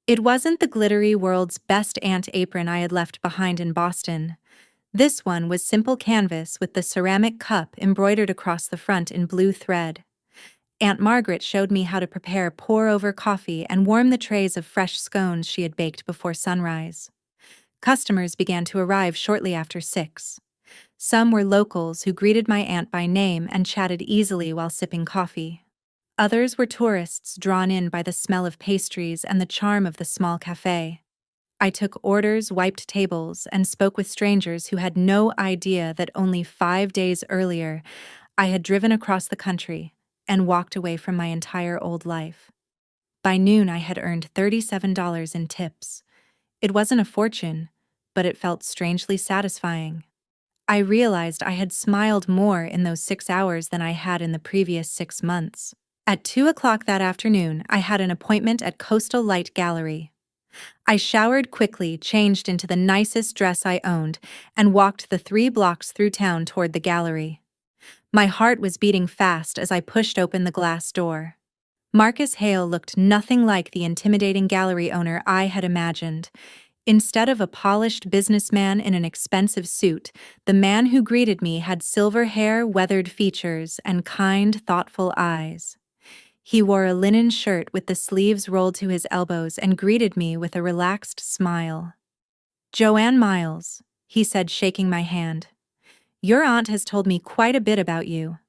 It wasn't the glittery world's best aunt apron I had left behind in Boston. This one was simple canvas with the ceramic cup embroidered across the front in blue thread. Aunt Margaret showed me how to prepare pour-over coffee and warm the trays of fresh scones she had baked before sunrise. Customers began to arrive shortly after 6. Some were locals who greeted my aunt by name and chatted easily while sipping coffee. Others were tourists drawn in by the smell of pastries and the charm of the small cafe. I took orders, wiped tables, and spoke with strangers who had no idea that only 5 days earlier I had driven across the country and walked away from my entire old life. By noon, I had earned $37 in tips. It wasn't a fortune, but it felt strangely satisfying. I realized I had smiled more in those 6 hours than I had in the previous 6 months. At 2 o'clock that afternoon, I had an appointment at Coastal Light Gallery. I showered quickly, changed into the nicest dress I owned, and walked the 3 blocks through town toward the gallery. My heart was beating fast as I pushed open the glass door. Marcus Hale looked nothing like the intimidating gallery owner I had imagined. Instead of a polished businessman in an expensive suit, the man who greeted me had silver hair, weathered features, and kind, thoughtful eyes. He wore a linen shirt with the sleeves rolled to his elbows and greeted me with a relaxed smile. "Joanne Miles," he said, shaking my hand. "Your aunt has told me quite a bit about you.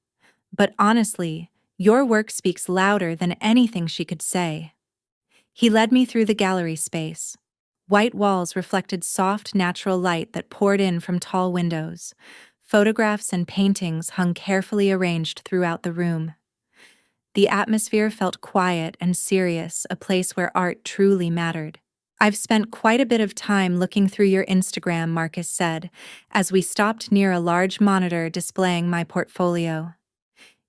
But honestly, your work speaks louder than anything she could say." He led me through the gallery space. White walls reflected soft, natural light that poured in from tall windows. Photographs and paintings hung carefully arranged throughout the room. The atmosphere felt quiet and serious, a place where art truly mattered. "I've spent quite a bit of time looking through your Instagram," Marcus said, as we stopped near a large monitor displaying my portfolio.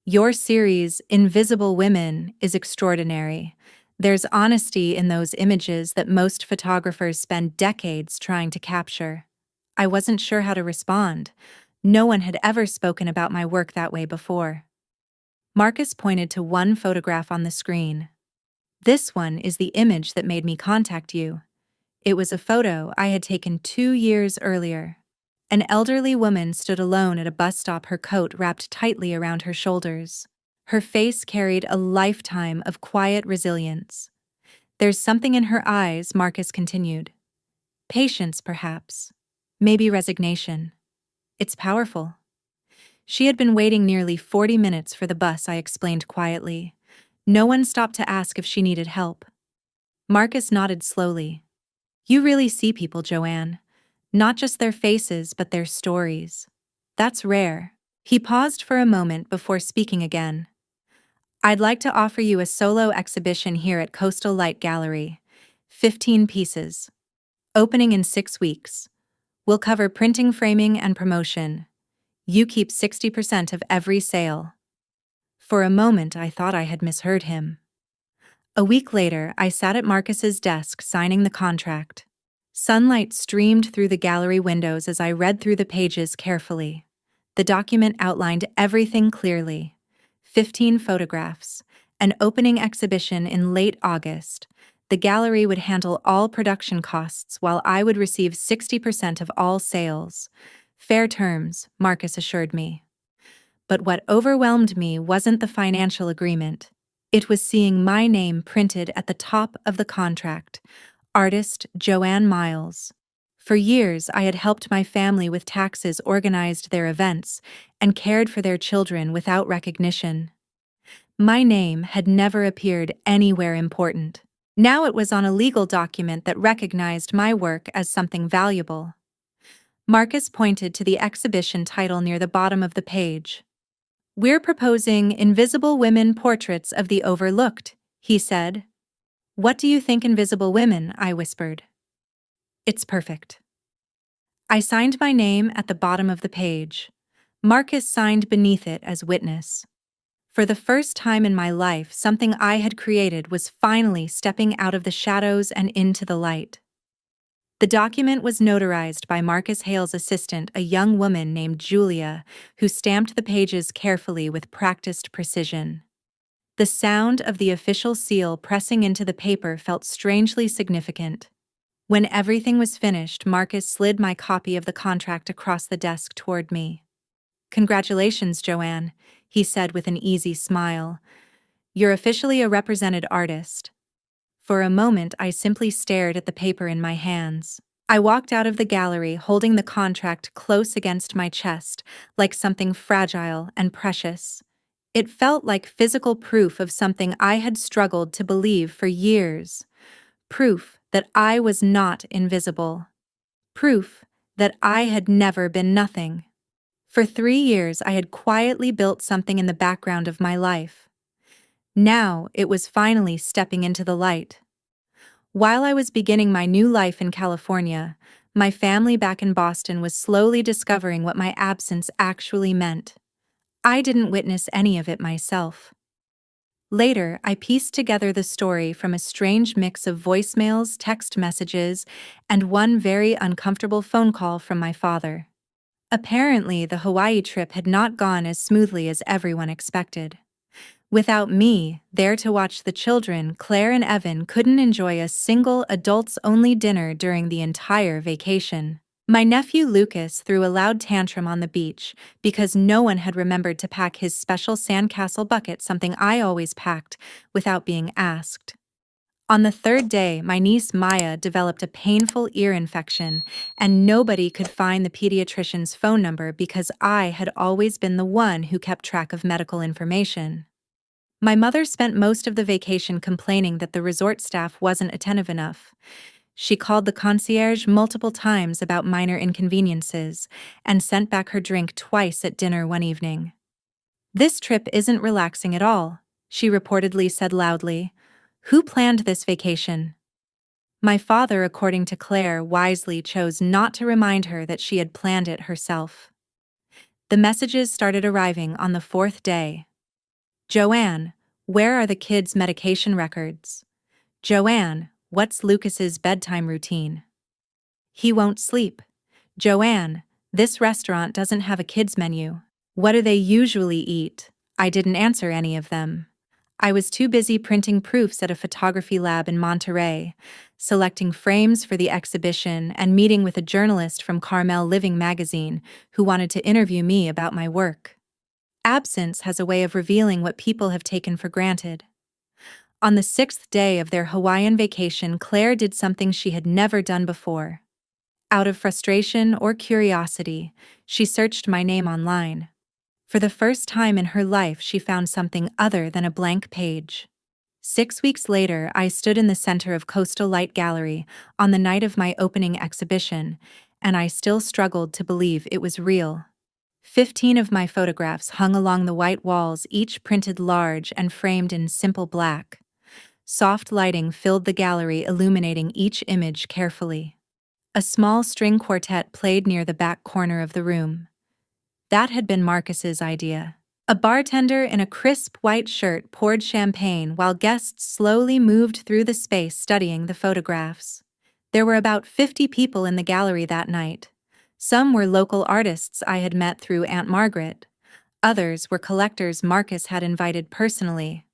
"Your series, Invisible Women, is extraordinary. There's honesty in those images that most photographers spend decades trying to capture." I wasn't sure how to respond. No one had ever spoken about my work that way before. Marcus pointed to one photograph on the screen. "This one is the image that made me contact you." It was a photo I had taken 2 years earlier. An elderly woman stood alone at a bus stop, her coat wrapped tightly around her shoulders. Her face carried a lifetime of quiet resilience. "There's something in her eyes," Marcus continued. "Patience, perhaps. Maybe resignation. It's powerful." "She had been waiting nearly 40 minutes for the bus," I explained quietly. "No one stopped to ask if she needed help." Marcus nodded slowly. "You really see people, Joanne. Not just their faces, but their stories. That's rare." He paused for a moment before speaking again. "I'd like to offer you a solo exhibition here at Coastal Light Gallery. 15 pieces. Opening in 6 weeks. We'll cover printing, framing, and promotion. You keep 60% of every sale." For a moment, I thought I had misheard him. A week later, I sat at Marcus's desk signing the contract. Sunlight streamed through the gallery windows as I read through the pages carefully. The document outlined everything clearly. 15 photographs, an opening exhibition in late August. The gallery would handle all production costs while I would receive 60% of all sales. Fair terms, Marcus assured me. But what overwhelmed me wasn't the financial agreement. It was seeing my name printed at the top of the contract. Artist Joanne Miles. For years, I had helped my family with taxes, organized their events, and cared for their children without recognition. My name had never appeared anywhere important. Now it was on a legal document that recognized my work as something valuable. Marcus pointed to the exhibition title near the bottom of the page. "We're proposing Invisible Women Portraits of the Overlooked," he said. "What do you think, Invisible Women?" I whispered. "It's perfect." I signed my name at the bottom of the page. Marcus signed beneath it as witness. For the first time in my life, something I had created was finally stepping out of the shadows and into the light. The document was notarized by Marcus Hale's assistant, a young woman named Julia, who stamped the pages carefully with practiced precision. The sound of the official seal pressing into the paper felt strangely significant. When everything was finished, Marcus slid my copy of the contract across the desk toward me. "Congratulations, Joanne," he said with an easy smile. "You're officially a represented artist." For a moment, I simply stared at the paper in my hands. I walked out of the gallery holding the contract close against my chest, like something fragile and precious. It felt like physical proof of something I had struggled to believe for years. Proof that I was not invisible. Proof that I had never been nothing. For 3 years, I had quietly built something in the background of my life. Now it was finally stepping into the light. While I was beginning my new life in California, my family back in Boston was slowly discovering what my absence actually meant. I didn't witness any of it myself. Later, I pieced together the story from a strange mix of voicemails, text messages, and one very uncomfortable phone call from my father. Apparently, the Hawaii trip had not gone as smoothly as everyone expected. Without me, there to watch the children, Claire and Evan couldn't enjoy a single adults-only dinner during the entire vacation. My nephew Lucas threw a loud tantrum on the beach because no one had remembered to pack his special sandcastle bucket, something I always packed without being asked. On the third day, my niece Maya developed a painful ear infection, and nobody could find the pediatrician's phone number because I had always been the one who kept track of medical information. My mother spent most of the vacation complaining that the resort staff wasn't attentive enough. She called the concierge multiple times about minor inconveniences and sent back her drink twice at dinner one evening. "This trip isn't relaxing at all," she reportedly said loudly. "Who planned this vacation?" My father, according to Claire, wisely chose not to remind her that she had planned it herself. The messages started arriving on the fourth day. "Joanne, where are the kids' medication records? Joanne, what's Lucas's bedtime routine? He won't sleep. Joanne, this restaurant doesn't have a kids' menu. What do they usually eat?" I didn't answer any of them. I was too busy printing proofs at a photography lab in Monterey, selecting frames for the exhibition, and meeting with a journalist from Carmel Living magazine who wanted to interview me about my work. Absence has a way of revealing what people have taken for granted. On the sixth day of their Hawaiian vacation, Claire did something she had never done before. Out of frustration or curiosity, she searched my name online. For the first time in her life, she found something other than a blank page. 6 weeks later, I stood in the center of Coastal Light Gallery on the night of my opening exhibition, and I still struggled to believe it was real. 15 of my photographs hung along the white walls, each printed large and framed in simple black. Soft lighting filled the gallery, illuminating each image carefully. A small string quartet played near the back corner of the room. That had been Marcus's idea. A bartender in a crisp white shirt poured champagne while guests slowly moved through the space studying the photographs. There were about 50 people in the gallery that night. Some were local artists I had met through Aunt Margaret. Others were collectors Marcus had invited personally.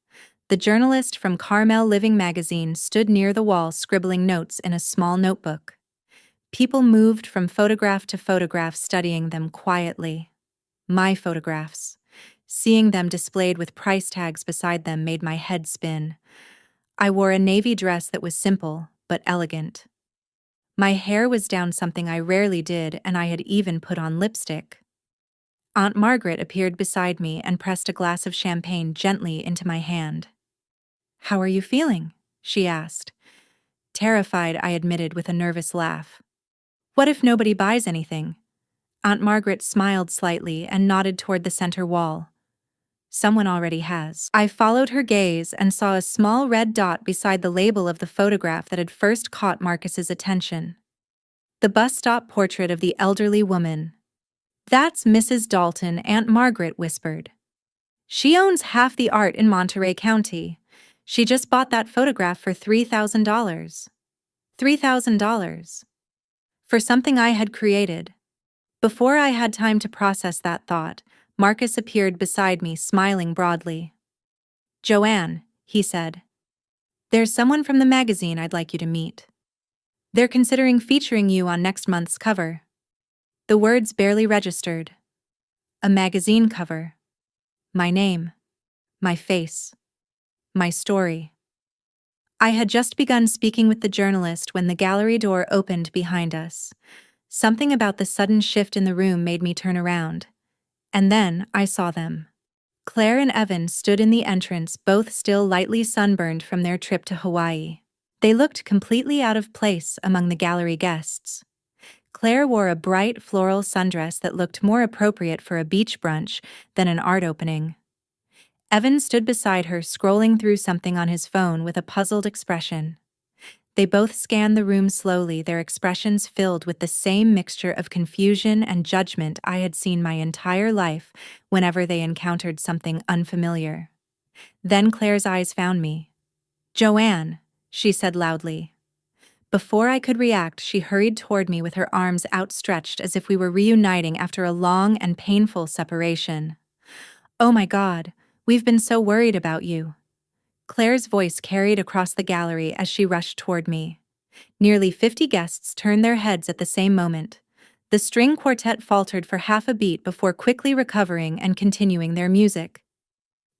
The journalist from Carmel Living magazine stood near the wall scribbling notes in a small notebook. People moved from photograph to photograph, studying them quietly. My photographs. Seeing them displayed with price tags beside them made my head spin. I wore a navy dress that was simple but elegant. My hair was down, something I rarely did, and I had even put on lipstick. Aunt Margaret appeared beside me and pressed a glass of champagne gently into my hand. "How are you feeling?" she asked. "Terrified," I admitted with a nervous laugh. "What if nobody buys anything?" Aunt Margaret smiled slightly and nodded toward the center wall. "Someone already has." I followed her gaze and saw a small red dot beside the label of the photograph that had first caught Marcus's attention. The bus stop portrait of the elderly woman. "That's Mrs. Dalton," Aunt Margaret whispered. "She owns half the art in Monterey County. She just bought that photograph for $3,000. $3,000. For something I had created." Before I had time to process that thought, Marcus appeared beside me, smiling broadly. "Joanne," he said, "there's someone from the magazine I'd like you to meet. They're considering featuring you on next month's cover." The words barely registered. A magazine cover. My name. My face. My story. I had just begun speaking with the journalist when the gallery door opened behind us. Something about the sudden shift in the room made me turn around. And then I saw them. Claire and Evan stood in the entrance, both still lightly sunburned from their trip to Hawaii. They looked completely out of place among the gallery guests. Claire wore a bright floral sundress that looked more appropriate for a beach brunch than an art opening. Evan stood beside her, scrolling through something on his phone with a puzzled expression. They both scanned the room slowly, their expressions filled with the same mixture of confusion and judgment I had seen my entire life whenever they encountered something unfamiliar. Then Claire's eyes found me. "Joanne," she said loudly. Before I could react, she hurried toward me with her arms outstretched as if we were reuniting after a long and painful separation. "Oh my God, we've been so worried about you." Claire's voice carried across the gallery as she rushed toward me. Nearly 50 guests turned their heads at the same moment. The string quartet faltered for half a beat before quickly recovering and continuing their music.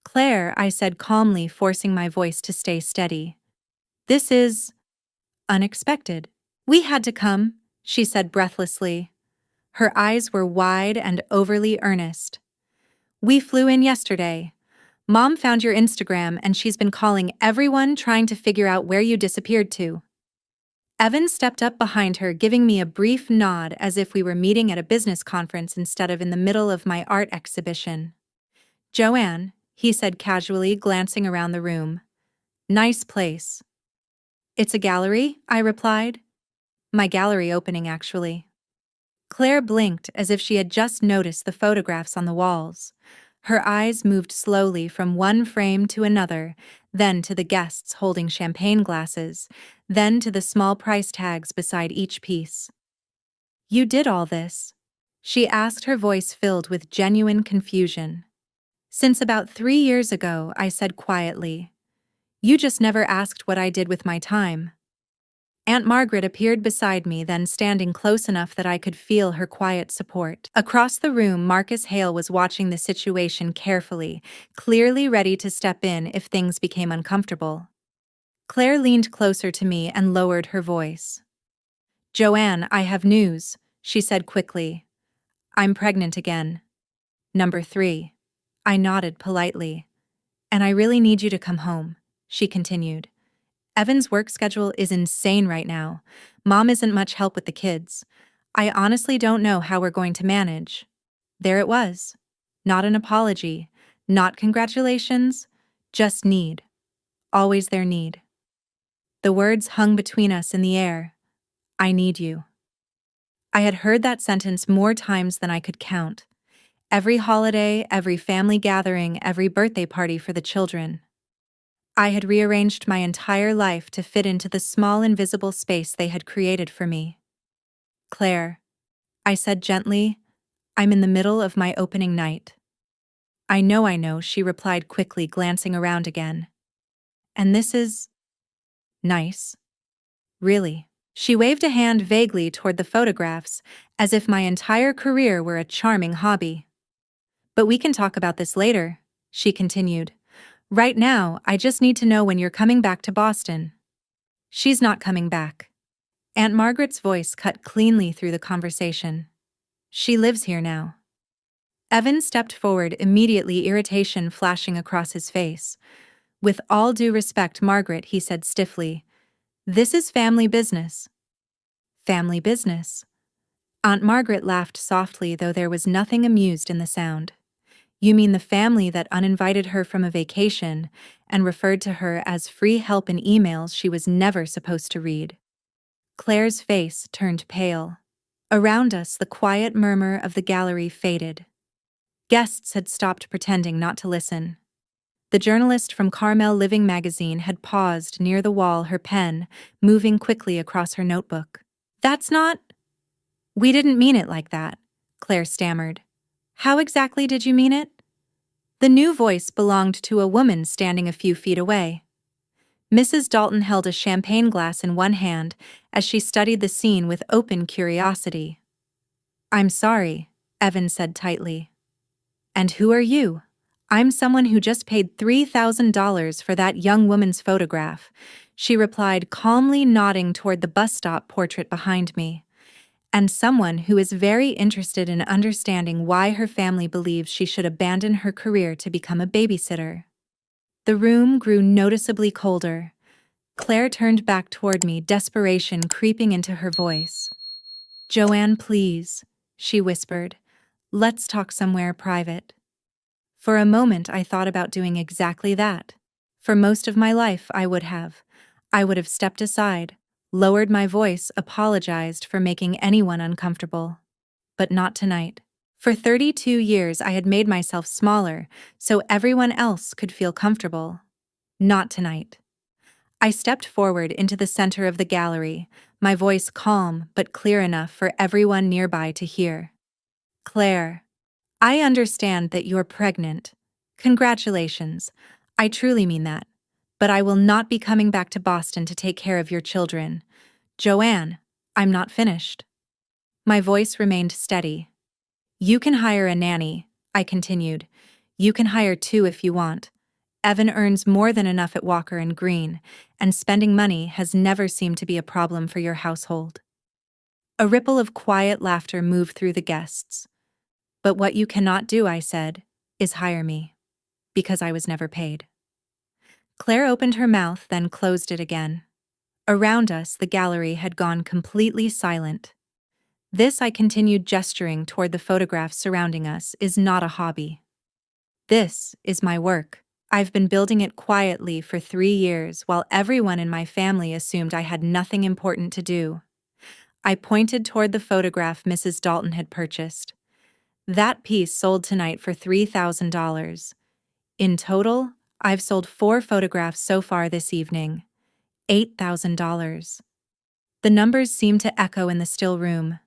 "Claire," I said calmly, forcing my voice to stay steady. "This is unexpected." "We had to come," she said breathlessly. Her eyes were wide and overly earnest. "We flew in yesterday. Mom found your Instagram and she's been calling everyone trying to figure out where you disappeared to." Evan stepped up behind her, giving me a brief nod as if we were meeting at a business conference instead of in the middle of my art exhibition. "Joanne," he said casually, glancing around the room. "Nice place." "It's a gallery?" I replied. "My gallery opening, actually." Claire blinked as if she had just noticed the photographs on the walls. Her eyes moved slowly from one frame to another, then to the guests holding champagne glasses, then to the small price tags beside each piece. "You did all this?" she asked, her voice filled with genuine confusion. "Since about 3 years ago," I said quietly. "You just never asked what I did with my time." Aunt Margaret appeared beside me, then standing close enough that I could feel her quiet support. Across the room, Marcus Hale was watching the situation carefully, clearly ready to step in if things became uncomfortable. Claire leaned closer to me and lowered her voice. "Joanne, I have news," she said quickly. "I'm pregnant again. Number 3. I nodded politely. "And I really need you to come home," she continued. "Evan's work schedule is insane right now. Mom isn't much help with the kids. I honestly don't know how we're going to manage." There it was. Not an apology, not congratulations, just need. Always their need. The words hung between us in the air. "I need you." I had heard that sentence more times than I could count. Every holiday, every family gathering, every birthday party for the children. I had rearranged my entire life to fit into the small invisible space they had created for me. "Claire," I said gently, "I'm in the middle of my opening night." I know," she replied quickly, glancing around again. "And this is nice. Really." She waved a hand vaguely toward the photographs, as if my entire career were a charming hobby. "But we can talk about this later," she continued. "Right now, I just need to know when you're coming back to Boston." "She's not coming back." Aunt Margaret's voice cut cleanly through the conversation. "She lives here now." Evan stepped forward immediately, irritation flashing across his face. "With all due respect, Margaret," he said stiffly, "this is family business." "Family business?" Aunt Margaret laughed softly, though there was nothing amused in the sound. "You mean the family that uninvited her from a vacation and referred to her as free help in emails she was never supposed to read." Claire's face turned pale. Around us, the quiet murmur of the gallery faded. Guests had stopped pretending not to listen. The journalist from Carmel Living magazine had paused near the wall, her pen moving quickly across her notebook. "That's not—" "We didn't mean it like that," Claire stammered. "How exactly did you mean it?" The new voice belonged to a woman standing a few feet away. Mrs. Dalton held a champagne glass in one hand as she studied the scene with open curiosity. "I'm sorry," Evan said tightly. "And who are you?" "I'm someone who just paid $3,000 for that young woman's photograph," she replied, calmly nodding toward the bus stop portrait behind me. "And someone who is very interested in understanding why her family believes she should abandon her career to become a babysitter." The room grew noticeably colder. Claire turned back toward me, desperation creeping into her voice. "Joanne, please," she whispered. "Let's talk somewhere private." For a moment I thought about doing exactly that. For most of my life I would have. I would have stepped aside, lowered my voice, apologized for making anyone uncomfortable. But not tonight. For 32 years I had made myself smaller so everyone else could feel comfortable. Not tonight. I stepped forward into the center of the gallery, my voice calm but clear enough for everyone nearby to hear. Claire, I understand that you're pregnant. Congratulations. I truly mean that. But I will not be coming back to Boston to take care of your children. Joanne, I'm not finished. My voice remained steady. You can hire a nanny, I continued. You can hire two if you want. Evan earns more than enough at Walker and Green, and spending money has never seemed to be a problem for your household. A ripple of quiet laughter moved through the guests. But what you cannot do, I said, is hire me. Because I was never paid. Claire opened her mouth, then closed it again. Around us, the gallery had gone completely silent. This, I continued, gesturing toward the photographs surrounding us, is not a hobby. This is my work. I've been building it quietly for 3 years while everyone in my family assumed I had nothing important to do. I pointed toward the photograph Mrs. Dalton had purchased. That piece sold tonight for $3,000. In total, I've sold 4 photographs so far this evening. $8,000. The numbers seemed to echo in the still room.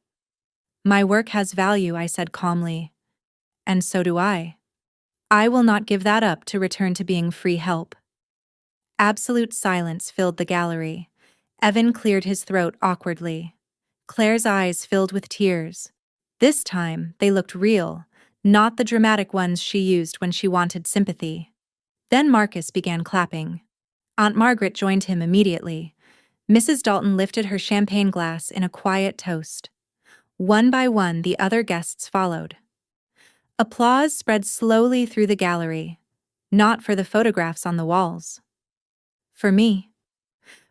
My work has value, I said calmly. And so do I. I will not give that up to return to being free help. Absolute silence filled the gallery. Evan cleared his throat awkwardly. Claire's eyes filled with tears. This time, they looked real, not the dramatic ones she used when she wanted sympathy. Then Marcus began clapping. Aunt Margaret joined him immediately. Mrs. Dalton lifted her champagne glass in a quiet toast. One by one, the other guests followed. Applause spread slowly through the gallery, not for the photographs on the walls. For me.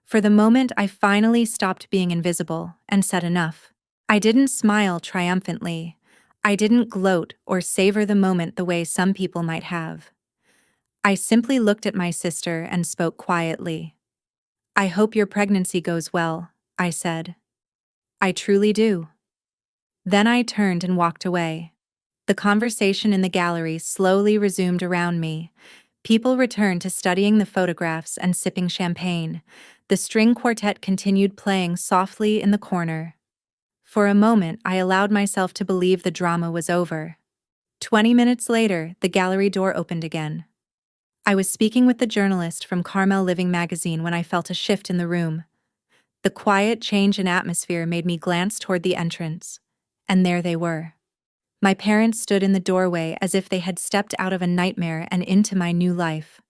For the moment I finally stopped being invisible and said enough. I didn't smile triumphantly. I didn't gloat or savor the moment the way some people might have. I simply looked at my sister and spoke quietly. I hope your pregnancy goes well, I said. I truly do. Then I turned and walked away. The conversation in the gallery slowly resumed around me. People returned to studying the photographs and sipping champagne. The string quartet continued playing softly in the corner. For a moment, I allowed myself to believe the drama was over. 20 minutes later, the gallery door opened again. I was speaking with the journalist from Carmel Living magazine when I felt a shift in the room. The quiet change in atmosphere made me glance toward the entrance. And there they were. My parents stood in the doorway as if they had stepped out of a nightmare and into my new life.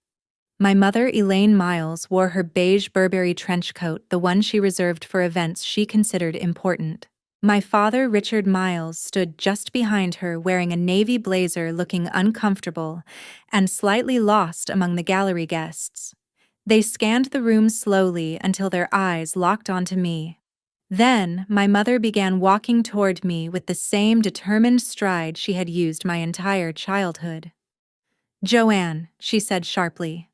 My mother, Elaine Miles, wore her beige Burberry trench coat, the one she reserved for events she considered important. My father, Richard Miles, stood just behind her wearing a navy blazer, looking uncomfortable and slightly lost among the gallery guests. They scanned the room slowly until their eyes locked onto me. Then, my mother began walking toward me with the same determined stride she had used my entire childhood. "Joanne," she said sharply.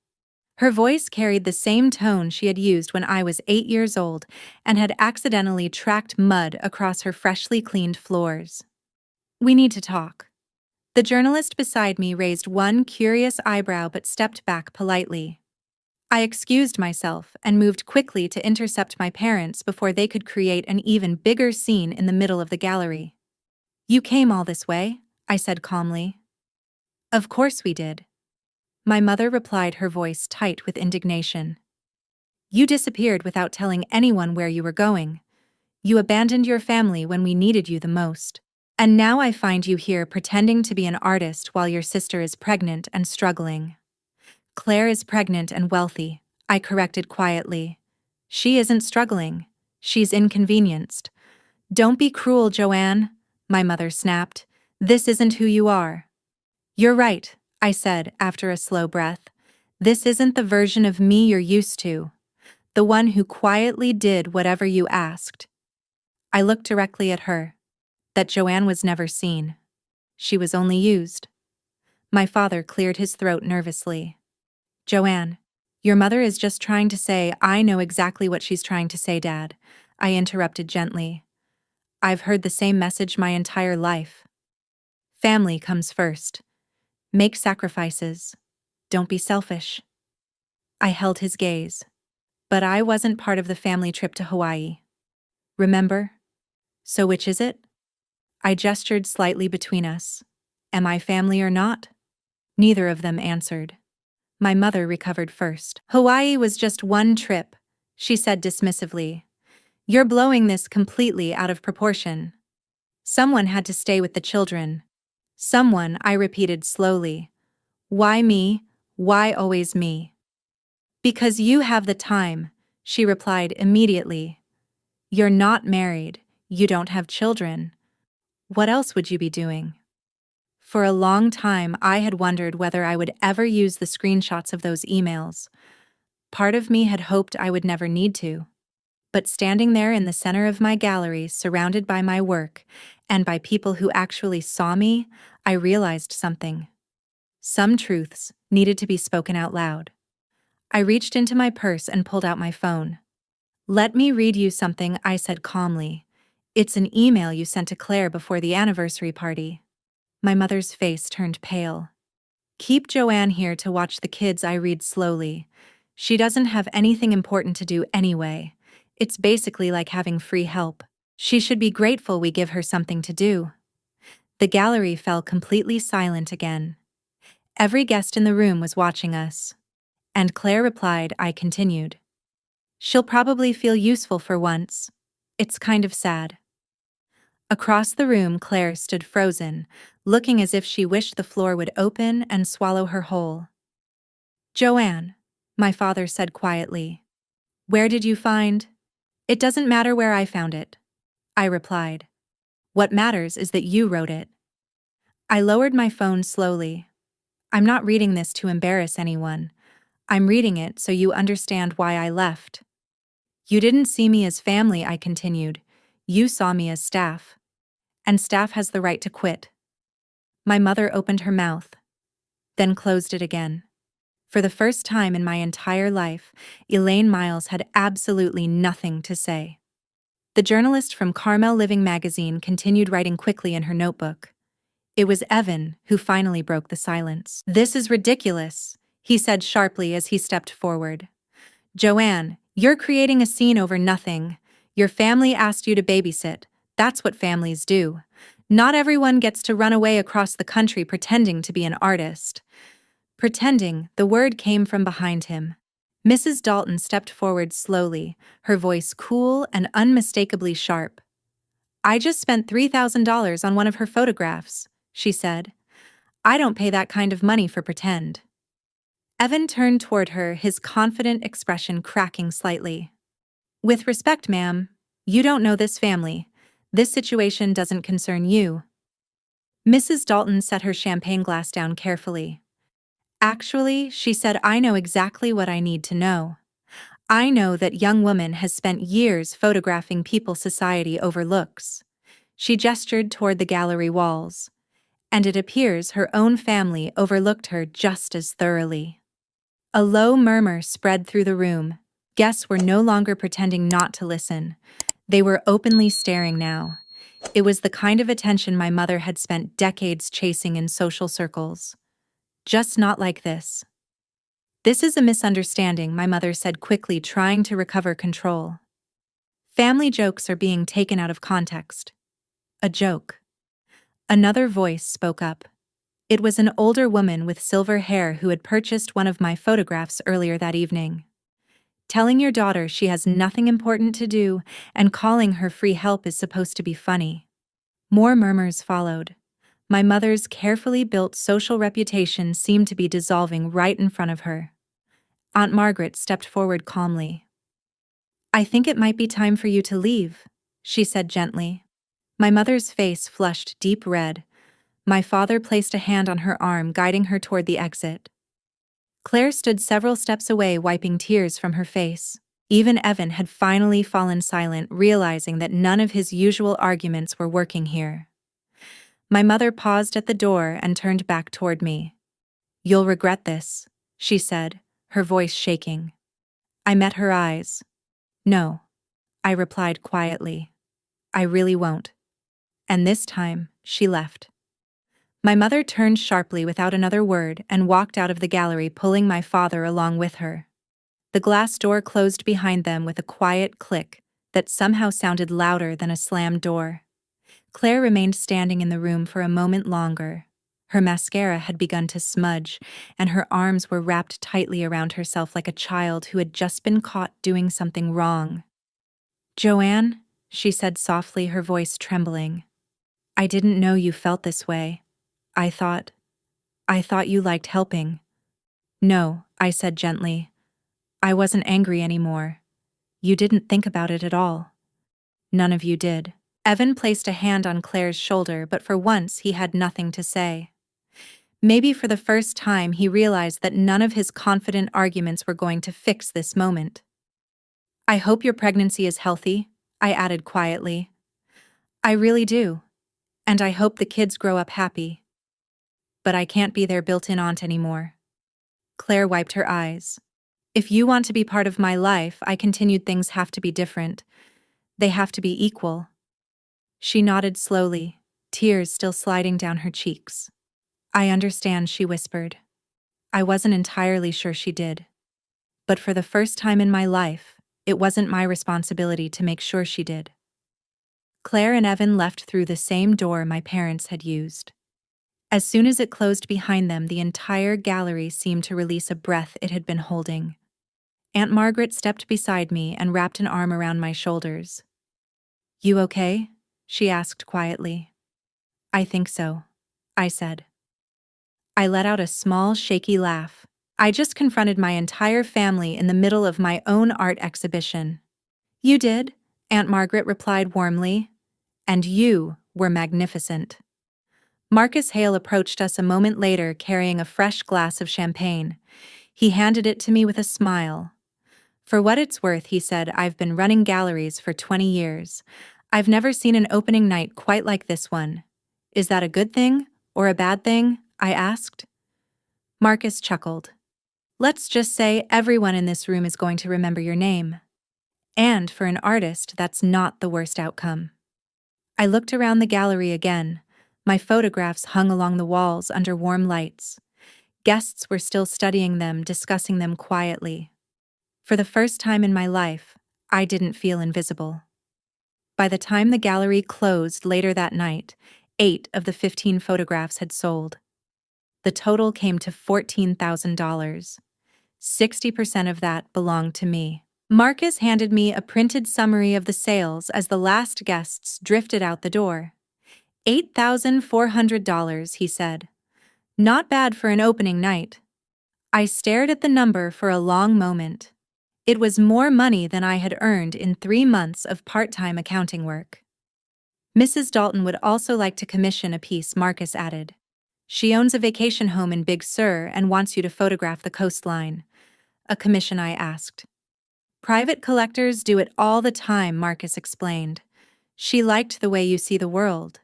Her voice carried the same tone she had used when I was 8 years old and had accidentally tracked mud across her freshly cleaned floors. "We need to talk." The journalist beside me raised one curious eyebrow but stepped back politely. I excused myself and moved quickly to intercept my parents before they could create an even bigger scene in the middle of the gallery. "You came all this way?" I said calmly. "Of course we did." My mother replied, her voice tight with indignation. "You disappeared without telling anyone where you were going. You abandoned your family when we needed you the most. And now I find you here pretending to be an artist while your sister is pregnant and struggling." "Claire is pregnant and wealthy," I corrected quietly. "She isn't struggling. She's inconvenienced." "Don't be cruel, Joanne," my mother snapped. "This isn't who you are." "You're right," I said after a slow breath. "This isn't the version of me you're used to. The one who quietly did whatever you asked." I looked directly at her. That Joanne was never seen. She was only used. My father cleared his throat nervously. "Joanne, your mother is just trying to say I know exactly what she's trying to say, Dad," I interrupted gently. "I've heard the same message my entire life. Family comes first. Make sacrifices. Don't be selfish." I held his gaze. But I wasn't part of the family trip to Hawaii. Remember? So which is it? I gestured slightly between us. Am I family or not? Neither of them answered. My mother recovered first. Hawaii was just one trip, she said dismissively. You're blowing this completely out of proportion. Someone had to stay with the children. Someone, I repeated slowly. Why me? Why always me? Because you have the time, she replied immediately. You're not married. You don't have children. What else would you be doing? For a long time, I had wondered whether I would ever use the screenshots of those emails. Part of me had hoped I would never need to. But standing there in the center of my gallery, surrounded by my work, and by people who actually saw me, I realized something. Some truths needed to be spoken out loud. I reached into my purse and pulled out my phone. Let me read you something, I said calmly. It's an email you sent to Claire before the anniversary party. My mother's face turned pale. Keep Joanne here to watch the kids, I read slowly. She doesn't have anything important to do anyway. It's basically like having free help. She should be grateful we give her something to do. The gallery fell completely silent again. Every guest in the room was watching us. And Claire replied, I continued. She'll probably feel useful for once. It's kind of sad. Across the room, Claire stood frozen, looking as if she wished the floor would open and swallow her whole. Joanne, my father said quietly. Where did you find? It doesn't matter where I found it, I replied. What matters is that you wrote it. I lowered my phone slowly. I'm not reading this to embarrass anyone. I'm reading it so you understand why I left. You didn't see me as family, I continued. You saw me as staff. And staff has the right to quit. My mother opened her mouth, then closed it again. For the first time in my entire life, Elaine Miles had absolutely nothing to say. The journalist from Carmel Living magazine continued writing quickly in her notebook. It was Evan who finally broke the silence. This is ridiculous, he said sharply as he stepped forward. Joanne, you're creating a scene over nothing. Your family asked you to babysit. That's what families do. Not everyone gets to run away across the country pretending to be an artist. Pretending, the word came from behind him. Mrs. Dalton stepped forward slowly, her voice cool and unmistakably sharp. I just spent $3,000 on one of her photographs, she said. I don't pay that kind of money for pretend. Evan turned toward her, his confident expression cracking slightly. With respect, ma'am, you don't know this family. This situation doesn't concern you. Mrs. Dalton set her champagne glass down carefully. Actually, she said, I know exactly what I need to know. I know that young woman has spent years photographing people society overlooks. She gestured toward the gallery walls. And it appears her own family overlooked her just as thoroughly. A low murmur spread through the room. Guests were no longer pretending not to listen. They were openly staring now. It was the kind of attention my mother had spent decades chasing in social circles. Just not like this. This is a misunderstanding, my mother said quickly, trying to recover control. Family jokes are being taken out of context. A joke. Another voice spoke up. It was an older woman with silver hair who had purchased one of my photographs earlier that evening. Telling your daughter she has nothing important to do and calling her free help is supposed to be funny. More murmurs followed. My mother's carefully built social reputation seemed to be dissolving right in front of her. Aunt Margaret stepped forward calmly. I think it might be time for you to leave, she said gently. My mother's face flushed deep red. My father placed a hand on her arm, guiding her toward the exit. Claire stood several steps away, wiping tears from her face. Even Evan had finally fallen silent, realizing that none of his usual arguments were working here. My mother paused at the door and turned back toward me. You'll regret this, she said, her voice shaking. I met her eyes. No, I replied quietly. I really won't. And this time, she left. My mother turned sharply without another word and walked out of the gallery, pulling my father along with her. The glass door closed behind them with a quiet click that somehow sounded louder than a slammed door. Claire remained standing in the room for a moment longer. Her mascara had begun to smudge, and her arms were wrapped tightly around herself like a child who had just been caught doing something wrong. "Joanne," she said softly, her voice trembling. "I didn't know you felt this way. I thought you liked helping." "No," I said gently. "I wasn't angry anymore. You didn't think about it at all." "None of you did." Evan placed a hand on Claire's shoulder, but for once he had nothing to say. Maybe for the first time he realized that none of his confident arguments were going to fix this moment. "I hope your pregnancy is healthy," I added quietly. "I really do. And I hope the kids grow up happy. But I can't be their built-in aunt anymore." Claire wiped her eyes. "If you want to be part of my life," I continued, "things have to be different. They have to be equal." She nodded slowly, tears still sliding down her cheeks. "I understand," she whispered. I wasn't entirely sure she did. But for the first time in my life, it wasn't my responsibility to make sure she did. Claire and Evan left through the same door my parents had used. As soon as it closed behind them, the entire gallery seemed to release a breath it had been holding. Aunt Margaret stepped beside me and wrapped an arm around my shoulders. "You okay?" she asked quietly. "I think so," I said. I let out a small, shaky laugh. I just confronted my entire family in the middle of my own art exhibition. "You did," Aunt Margaret replied warmly. "And you were magnificent." Marcus Hale approached us a moment later carrying a fresh glass of champagne. He handed it to me with a smile. "For what it's worth," he said, "I've been running galleries for 20 years. I've never seen an opening night quite like this one. Is that a good thing or a bad thing?" I asked. Marcus chuckled. "Let's just say everyone in this room is going to remember your name. And for an artist, that's not the worst outcome." I looked around the gallery again. My photographs hung along the walls under warm lights. Guests were still studying them, discussing them quietly. For the first time in my life, I didn't feel invisible. By the time the gallery closed later that night, 8 of the 15 photographs had sold. The total came to $14,000. 60% of that belonged to me. Marcus handed me a printed summary of the sales as the last guests drifted out the door. $8,400, he said. "Not bad for an opening night." I stared at the number for a long moment. It was more money than I had earned in 3 months of part-time accounting work. "Mrs. Dalton would also like to commission a piece," Marcus added. "She owns a vacation home in Big Sur and wants you to photograph the coastline." "A commission?" I asked. "Private collectors do it all the time," Marcus explained. "She liked the way you see the world."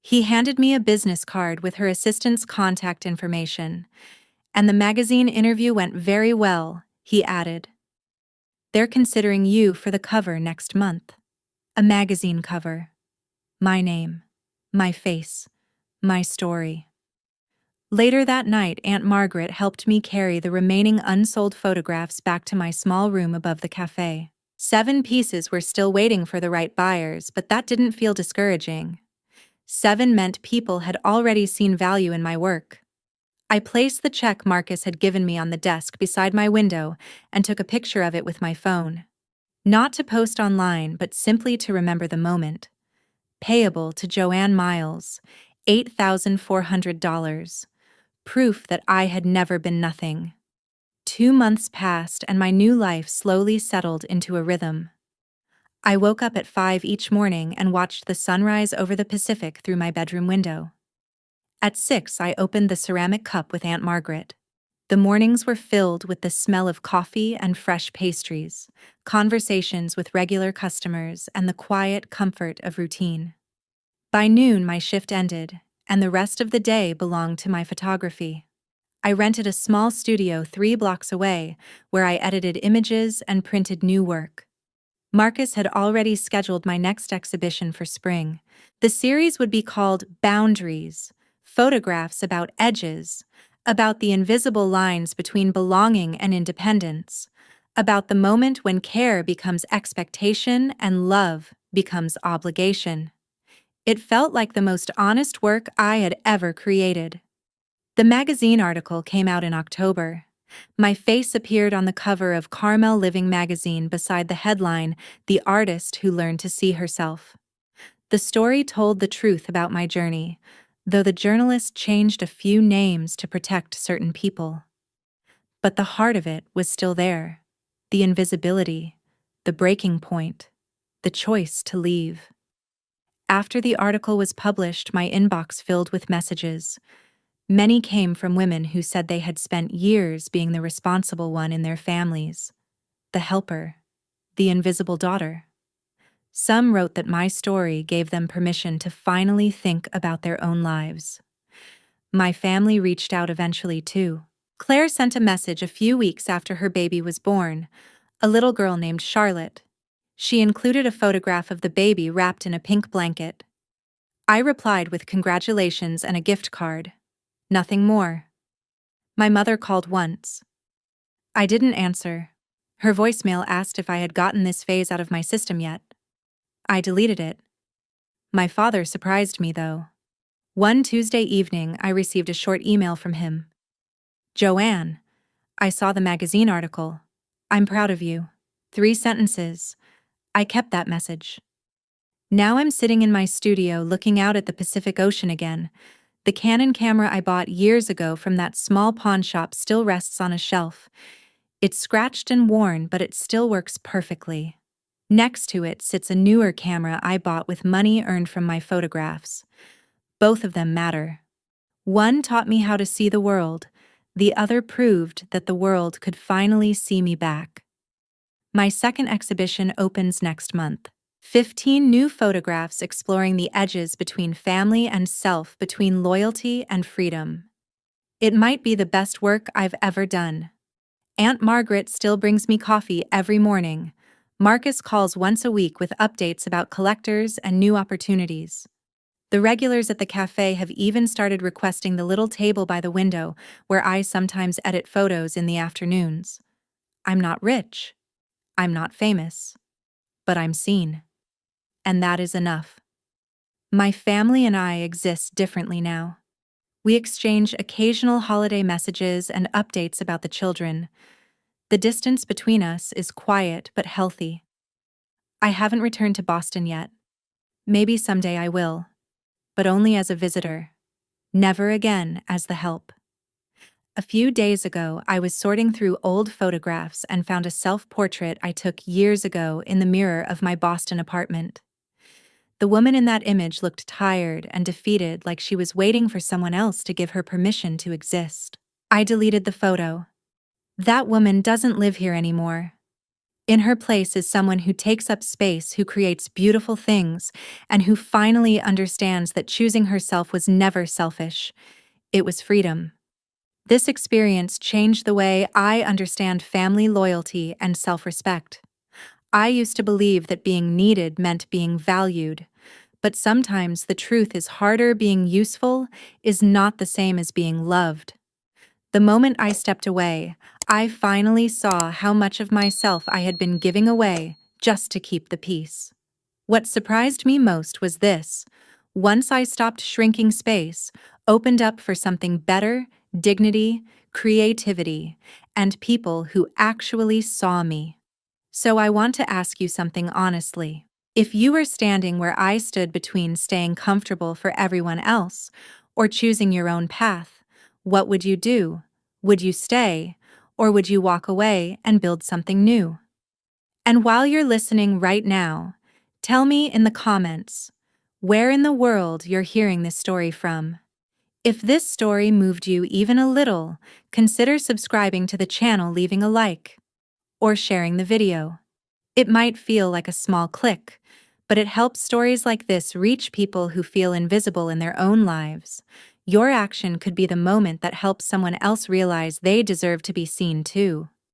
He handed me a business card with her assistant's contact information. "And the magazine interview went very well," he added. "They're considering you for the cover next month." A magazine cover. My name. My face. My story. Later that night, Aunt Margaret helped me carry the remaining unsold photographs back to my small room above the cafe. 7 pieces were still waiting for the right buyers, but that didn't feel discouraging. 7 meant people had already seen value in my work. I placed the check Marcus had given me on the desk beside my window and took a picture of it with my phone. Not to post online, but simply to remember the moment. Payable to Joanne Miles, $8,400. Proof that I had never been nothing. 2 months passed and my new life slowly settled into a rhythm. I woke up at 5 each morning and watched the sunrise over the Pacific through my bedroom window. At 6, I opened the ceramic cup with Aunt Margaret. The mornings were filled with the smell of coffee and fresh pastries, conversations with regular customers, and the quiet comfort of routine. By noon, my shift ended, and the rest of the day belonged to my photography. I rented a small studio 3 blocks away, where I edited images and printed new work. Marcus had already scheduled my next exhibition for spring. The series would be called Boundaries, photographs about edges, about the invisible lines between belonging and independence, about the moment when care becomes expectation and love becomes obligation. It felt like the most honest work I had ever created. The magazine article came out in October. My face appeared on the cover of Carmel Living magazine beside the headline, "The Artist Who Learned to See Herself." The story told the truth about my journey, though the journalist changed a few names to protect certain people. But the heart of it was still there. The invisibility, the breaking point, the choice to leave. After the article was published, my inbox filled with messages. Many came from women who said they had spent years being the responsible one in their families, the helper, the invisible daughter. Some wrote that my story gave them permission to finally think about their own lives. My family reached out eventually too. Claire sent a message a few weeks after her baby was born, a little girl named Charlotte. She included a photograph of the baby wrapped in a pink blanket. I replied with congratulations and a gift card. Nothing more. My mother called once. I didn't answer. Her voicemail asked if I had gotten this phase out of my system yet. I deleted it. My father surprised me, though. One Tuesday evening, I received a short email from him. "Joanne, I saw the magazine article. I'm proud of you." 3 sentences. I kept that message. Now I'm sitting in my studio looking out at the Pacific Ocean again. The Canon camera I bought years ago from that small pawn shop still rests on a shelf. It's scratched and worn, but it still works perfectly. Next to it sits a newer camera I bought with money earned from my photographs. Both of them matter. One taught me how to see the world. The other proved that the world could finally see me back. My second exhibition opens next month. 15 new photographs exploring the edges between family and self, between loyalty and freedom. It might be the best work I've ever done. Aunt Margaret still brings me coffee every morning. Marcus calls once a week with updates about collectors and new opportunities. The regulars at the cafe have even started requesting the little table by the window where I sometimes edit photos in the afternoons. I'm not rich. I'm not famous. But I'm seen. And that is enough. My family and I exist differently now. We exchange occasional holiday messages and updates about the children. The distance between us is quiet but healthy. I haven't returned to Boston yet. Maybe someday I will, but only as a visitor, never again as the help. A few days ago, I was sorting through old photographs and found a self-portrait I took years ago in the mirror of my Boston apartment. The woman in that image looked tired and defeated, like she was waiting for someone else to give her permission to exist. I deleted the photo. That woman doesn't live here anymore. In her place is someone who takes up space, who creates beautiful things, and who finally understands that choosing herself was never selfish. It was freedom. This experience changed the way I understand family loyalty and self-respect. I used to believe that being needed meant being valued, but sometimes the truth is harder. Being useful is not the same as being loved. The moment I stepped away, I finally saw how much of myself I had been giving away just to keep the peace. What surprised me most was this: once I stopped shrinking, space opened up for something better, dignity, creativity, and people who actually saw me. So I want to ask you something honestly. If you were standing where I stood between staying comfortable for everyone else or choosing your own path, what would you do? Would you stay, or would you walk away and build something new? And while you're listening right now, tell me in the comments where in the world you're hearing this story from. If this story moved you even a little, consider subscribing to the channel, leaving a like, or sharing the video. It might feel like a small click, but it helps stories like this reach people who feel invisible in their own lives. Your action could be the moment that helps someone else realize they deserve to be seen too.